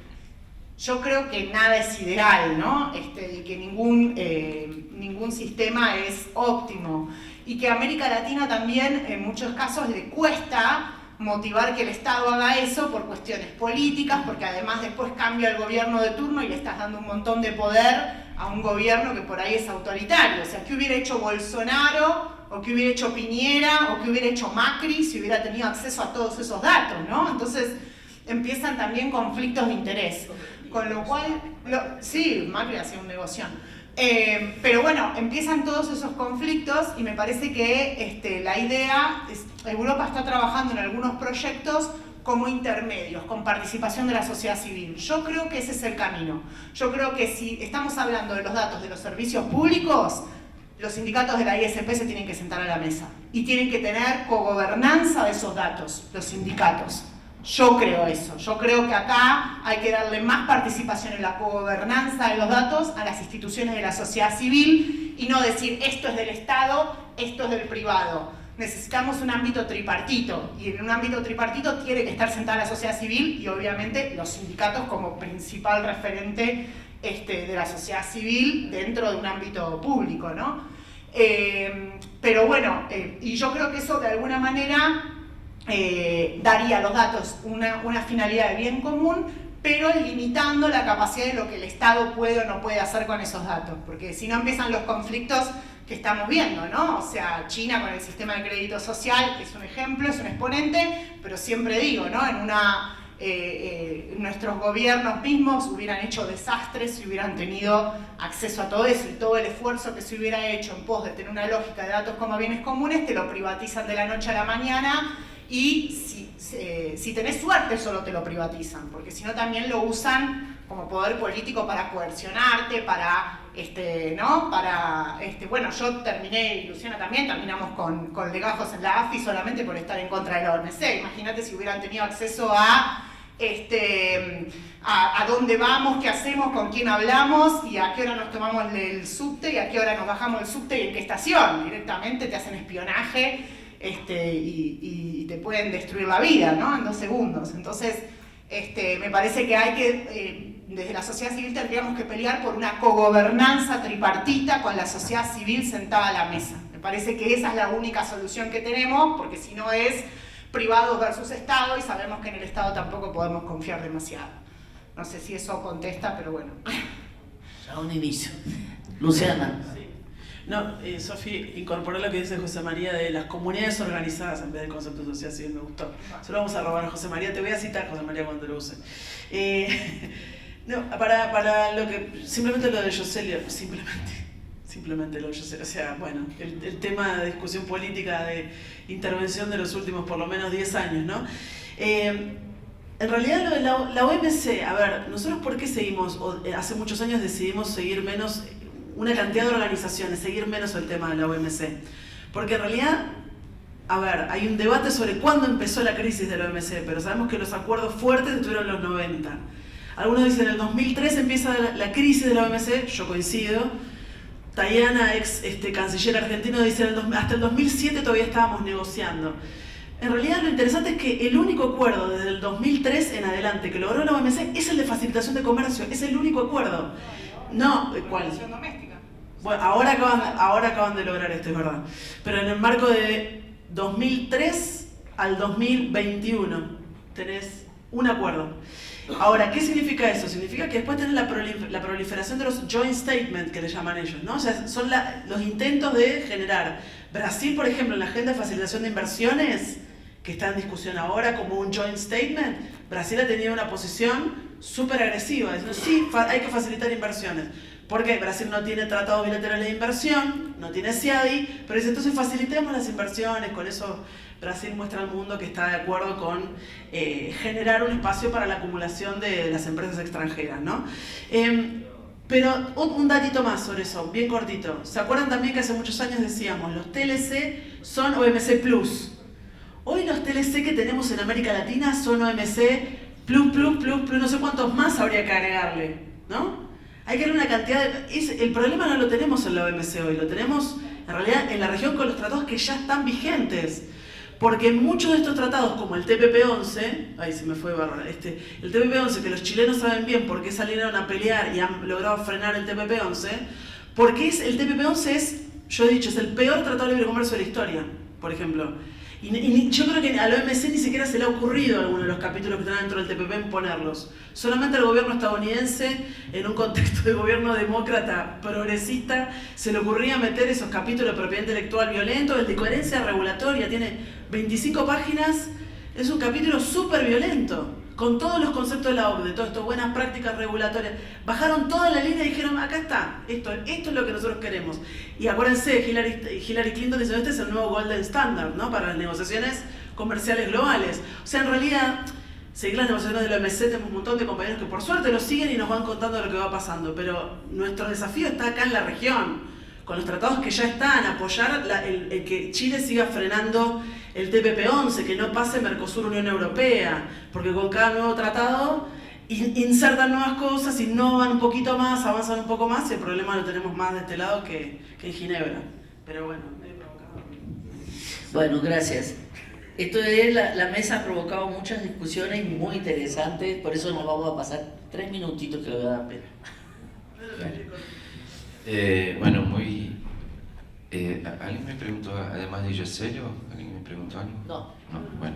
yo creo que nada es ideal, ¿no? Y que ningún sistema es óptimo. Y que a América Latina también en muchos casos le cuesta motivar que el Estado haga eso por cuestiones políticas, porque además después cambia el gobierno de turno y le estás dando un montón de poder a un gobierno que por ahí es autoritario. O sea, ¿qué hubiera hecho Bolsonaro, o qué hubiera hecho Piñera, o qué hubiera hecho Macri si hubiera tenido acceso a todos esos datos, ¿no? Entonces empiezan también conflictos de interés. Con lo cual, sí, Macri hacía un negocio. Pero bueno, empiezan todos esos conflictos, y me parece que la idea es, Europa está trabajando en algunos proyectos como intermedios, con participación de la sociedad civil. Yo creo que ese es el camino. Yo creo que si estamos hablando de los datos de los servicios públicos, los sindicatos de la ISP se tienen que sentar a la mesa y tienen que tener cogobernanza de esos datos, los sindicatos. Yo creo eso. Yo creo que acá hay que darle más participación en la cogobernanza de los datos a las instituciones de la sociedad civil, y no decir esto es del Estado, esto es del privado. Necesitamos un ámbito tripartito, y en un ámbito tripartito tiene que estar sentada la sociedad civil y obviamente los sindicatos como principal referente de la sociedad civil dentro de un ámbito público, ¿no? Pero bueno, y yo creo que eso de alguna manera daría a los datos una finalidad de bien común, pero limitando la capacidad de lo que el Estado puede o no puede hacer con esos datos, porque si no empiezan los conflictos que estamos viendo, ¿no? O sea, China con el sistema de crédito social es un ejemplo, es un exponente, pero siempre digo, ¿no? Nuestros gobiernos mismos hubieran hecho desastres si hubieran tenido acceso a todo eso, y todo el esfuerzo que se hubiera hecho en pos de tener una lógica de datos como bienes comunes, te lo privatizan de la noche a la mañana, y si tenés suerte solo te lo privatizan, porque si no también lo usan como poder político para coercionarte, para, ¿no? Bueno, yo terminé, y Luciana también, terminamos con legajos en la AFI solamente por estar en contra de la OMC. Imagínate si hubieran tenido acceso a a dónde vamos, qué hacemos, con quién hablamos y a qué hora nos tomamos el subte y a qué hora nos bajamos del subte y en qué estación. Directamente te hacen espionaje y te pueden destruir la vida, ¿no? En 2 segundos. Entonces, me parece que hay que, desde la sociedad civil tendríamos que pelear por una cogobernanza tripartita con la sociedad civil sentada a la mesa. Me parece que esa es la única solución que tenemos, porque si no es privados versus Estado, y sabemos que en el Estado tampoco podemos confiar demasiado. No sé si eso contesta, pero bueno. Ya un inicio. Luciana. Sí. No, Sofi, incorporó lo que dice José María de las comunidades organizadas en vez del concepto de sociedad civil, me gustó. Se lo vamos a robar a José María, te voy a citar, José María, cuando lo use. No, para lo que, simplemente lo de Jocelyn, simplemente lo de Jocelyn, o sea, bueno, el tema de discusión política, de intervención de los últimos por lo menos 10 años, ¿no? En realidad lo de la OMC, a ver, nosotros por qué seguimos, hace muchos años decidimos seguir menos, una cantidad de organizaciones, seguir menos el tema de la OMC. Porque en realidad, a ver, hay un debate sobre cuándo empezó la crisis de la OMC, pero sabemos que los acuerdos fuertes estuvieron en los 90. Algunos dicen en el 2003 empieza la crisis de la OMC, yo coincido. Tayana, ex canciller argentino, dice hasta el 2007 todavía estábamos negociando. En realidad lo interesante es que el único acuerdo desde el 2003 en adelante que logró la OMC es el de facilitación de comercio, es el único acuerdo. No, ¿cuál? Bueno, ahora acaban de lograr esto, es verdad. Pero en el marco de 2003 al 2021 tenés un acuerdo. Ahora, ¿qué significa eso? Significa que después tenés la proliferación de los joint statements, que le llaman ellos, ¿no? O sea, son los intentos de generar. Brasil, por ejemplo, en la agenda de facilitación de inversiones, que está en discusión ahora como un joint statement, Brasil ha tenido una posición súper agresiva, diciendo sí, hay que facilitar inversiones. Porque Brasil no tiene tratados bilaterales de inversión, no tiene CIADI, pero dice entonces facilitemos las inversiones, con eso Brasil muestra al mundo que está de acuerdo con generar un espacio para la acumulación de las empresas extranjeras, ¿no? Pero un datito más sobre eso, bien cortito. ¿Se acuerdan también que hace muchos años decíamos los TLC son OMC Plus? Hoy los TLC que tenemos en América Latina son OMC Plus, no sé cuántos más habría que agregarle, ¿no? Hay que darle una cantidad de... El problema no lo tenemos en la OMC hoy, lo tenemos en realidad en la región con los tratados que ya están vigentes. Porque muchos de estos tratados, como el TPP-11, ahí se me fue barra, el TPP-11, que los chilenos saben bien por qué salieron a pelear y han logrado frenar el TPP-11, porque el TPP-11 es, yo he dicho, es el peor tratado de libre comercio de la historia, por ejemplo. Y yo creo que a la OMC ni siquiera se le ha ocurrido a alguno de los capítulos que están dentro del TPP en ponerlos. Solamente al gobierno estadounidense, en un contexto de gobierno demócrata progresista, se le ocurría meter esos capítulos de propiedad intelectual violento, el de coherencia regulatoria, tiene 25 páginas, es un capítulo súper violento, con todos los conceptos de la OCDE, de todas estas buenas prácticas regulatorias. Bajaron toda la línea y dijeron, acá está, esto es lo que nosotros queremos. Y acuérdense, Hillary Clinton dice, este es el nuevo Golden Standard, ¿no? Para las negociaciones comerciales globales. O sea, en realidad, seguir las negociaciones de la OMC, tenemos un montón de compañeros que por suerte lo siguen y nos van contando lo que va pasando, pero nuestro desafío está acá en la región, con los tratados que ya están, apoyar el que Chile siga frenando el TPP-11, que no pase Mercosur-Unión Europea, porque con cada nuevo tratado insertan nuevas cosas, innovan un poquito más, avanzan un poco más, y el problema lo tenemos más de este lado que en Ginebra. Pero bueno, medio provocado. Bueno, gracias. Esto de la mesa ha provocado muchas discusiones muy interesantes, por eso nos vamos a pasar 3 minutitos que le voy a dar pena. Bueno, ¿alguien me preguntó, además de Jocelyn, alguien me preguntó algo? No. Bueno.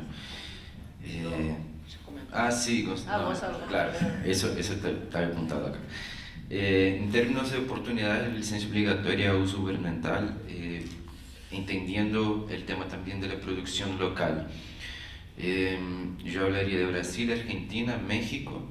Sí, vos hablas. claro, eso está apuntado acá. En términos de oportunidades de licencia obligatoria a uso gubernamental, entendiendo el tema también de la producción local, yo hablaría de Brasil, Argentina, México,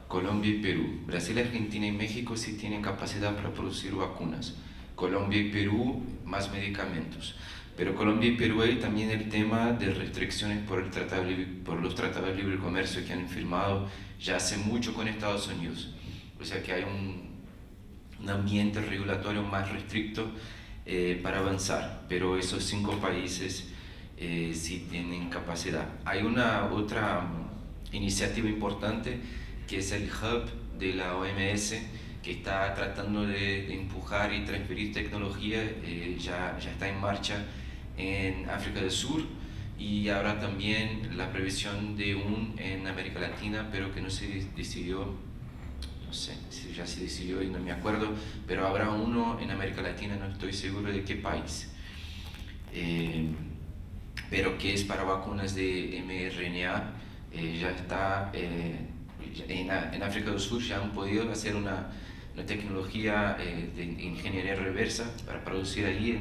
Colombia y Perú. Brasil, Argentina y México sí tienen capacidad para producir vacunas. Colombia y Perú más medicamentos. Pero Colombia y Perú hay también el tema de restricciones por los tratados de libre comercio que han firmado ya hace mucho con Estados Unidos. O sea que hay un ambiente regulatorio más restricto para avanzar. Pero esos 5 países sí tienen capacidad. Hay una otra iniciativa importante que es el Hub de la OMS, que está tratando de empujar y transferir tecnología, ya está en marcha en África del Sur, y habrá también la previsión de en América Latina, pero que no se decidió, no sé si ya se decidió y no me acuerdo, pero habrá uno en América Latina, no estoy seguro de qué país, pero que es para vacunas de mRNA. Ya está, en África del Sur ya han podido hacer una tecnología de ingeniería reversa para producir allí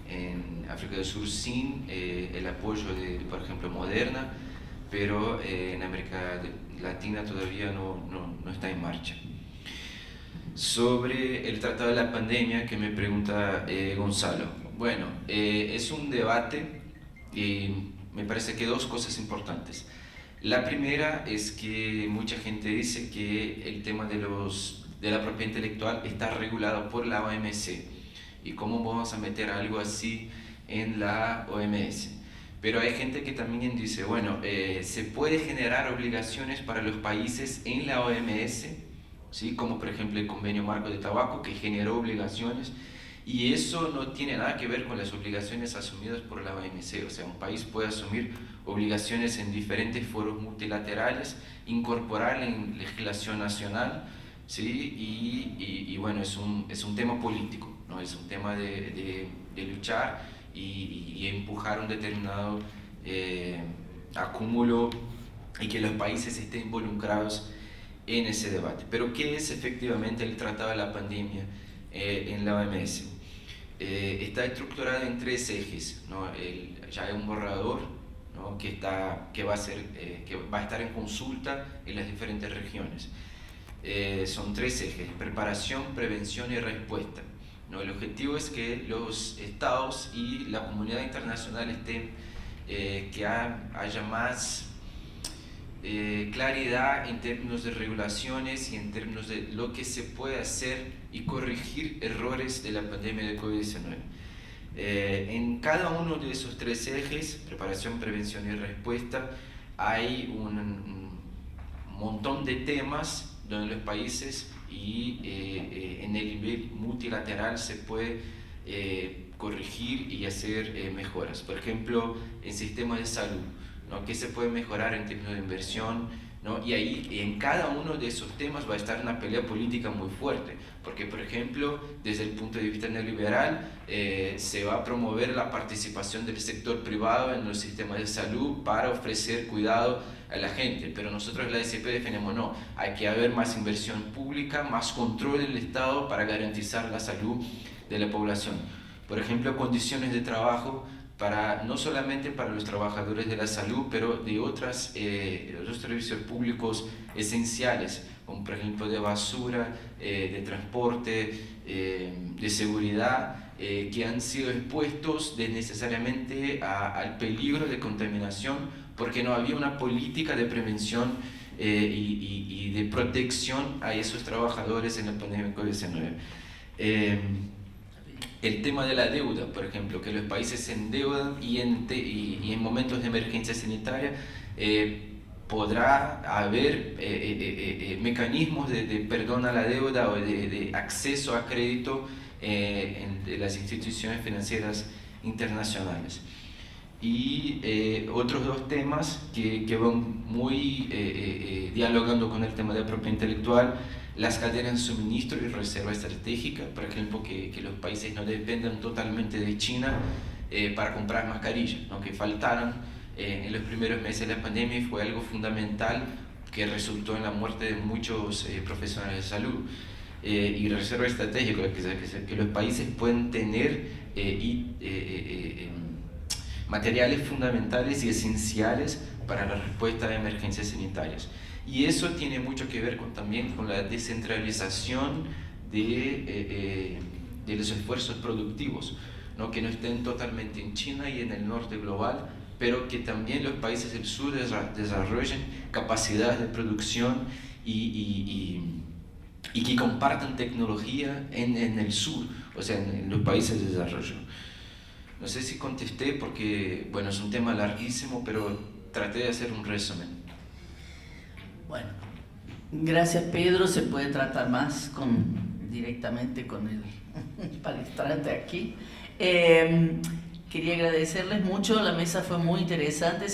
en África del Sur sin el apoyo de, por ejemplo, Moderna, pero en América Latina todavía no está en marcha. Sobre el tratado de la pandemia que me pregunta Gonzalo. Bueno, es un debate y me parece que dos cosas importantes. La primera es que mucha gente dice que el tema de la propiedad intelectual está regulado por la OMC y cómo vamos a meter algo así en la OMS. Pero hay gente que también dice, bueno, se puede generar obligaciones para los países en la OMS, ¿sí? Como por ejemplo el Convenio Marco de Tabaco, que generó obligaciones, y eso no tiene nada que ver con las obligaciones asumidas por la OMC. O sea, un país puede asumir obligaciones en diferentes foros multilaterales, incorporar en legislación nacional, ¿sí? Y bueno, es un tema político, ¿no? Es un tema de luchar y empujar un determinado acúmulo y que los países estén involucrados en ese debate. Pero ¿qué es efectivamente el Tratado de la Pandemia en la OMS? Está estructurado en 3 ejes, ¿no? Ya hay un borrador, ¿no? que va a estar en consulta en las diferentes regiones. Son 3 ejes: preparación, prevención y respuesta, ¿no? El objetivo es que los estados y la comunidad internacional estén, que haya más claridad en términos de regulaciones y en términos de lo que se puede hacer y corregir errores de la pandemia de COVID-19. En cada uno de esos 3 ejes, preparación, prevención y respuesta, hay un montón de temas donde los países y en el nivel multilateral se puede corregir y hacer mejoras. Por ejemplo, en sistemas de salud, ¿no? ¿Qué se puede mejorar en términos de inversión? ¿No? Y ahí en cada uno de esos temas va a estar una pelea política muy fuerte, porque por ejemplo desde el punto de vista neoliberal se va a promover la participación del sector privado en los sistemas de salud para ofrecer cuidado a la gente, pero nosotros en la DCP defendemos no, hay que haber más inversión pública, más control del Estado para garantizar la salud de la población. Por ejemplo, condiciones de trabajo no solamente para los trabajadores de la salud, pero de otros servicios públicos esenciales, como por ejemplo de basura, de transporte, de seguridad, que han sido expuestos desnecesariamente al peligro de contaminación, porque no había una política de prevención y de protección a esos trabajadores en la pandemia de COVID-19. El tema de la deuda, por ejemplo, que los países se endeudan y en momentos de emergencia sanitaria podrá haber mecanismos de perdón a la deuda o de acceso a crédito de las instituciones financieras internacionales. Y otros 2 temas que van muy dialogando con el tema de la propiedad intelectual: las cadenas de suministro y reserva estratégica, por ejemplo, que los países no dependan totalmente de China para comprar mascarillas, ¿no? Que faltaron en los primeros meses de la pandemia y fue algo fundamental que resultó en la muerte de muchos profesionales de salud. Y reserva estratégica, que los países pueden tener materiales fundamentales y esenciales para la respuesta a emergencias sanitarias. Y eso tiene mucho que ver también con la descentralización de los esfuerzos productivos, ¿no? Que no estén totalmente en China y en el norte global, pero que también los países del sur desarrollen capacidades de producción y que compartan tecnología en el sur, o sea, en los países de desarrollo. No sé si contesté porque, bueno, es un tema larguísimo, pero traté de hacer un resumen. Bueno, gracias Pedro, se puede tratar más directamente con el palestrante aquí. Quería agradecerles mucho, la mesa fue muy interesante.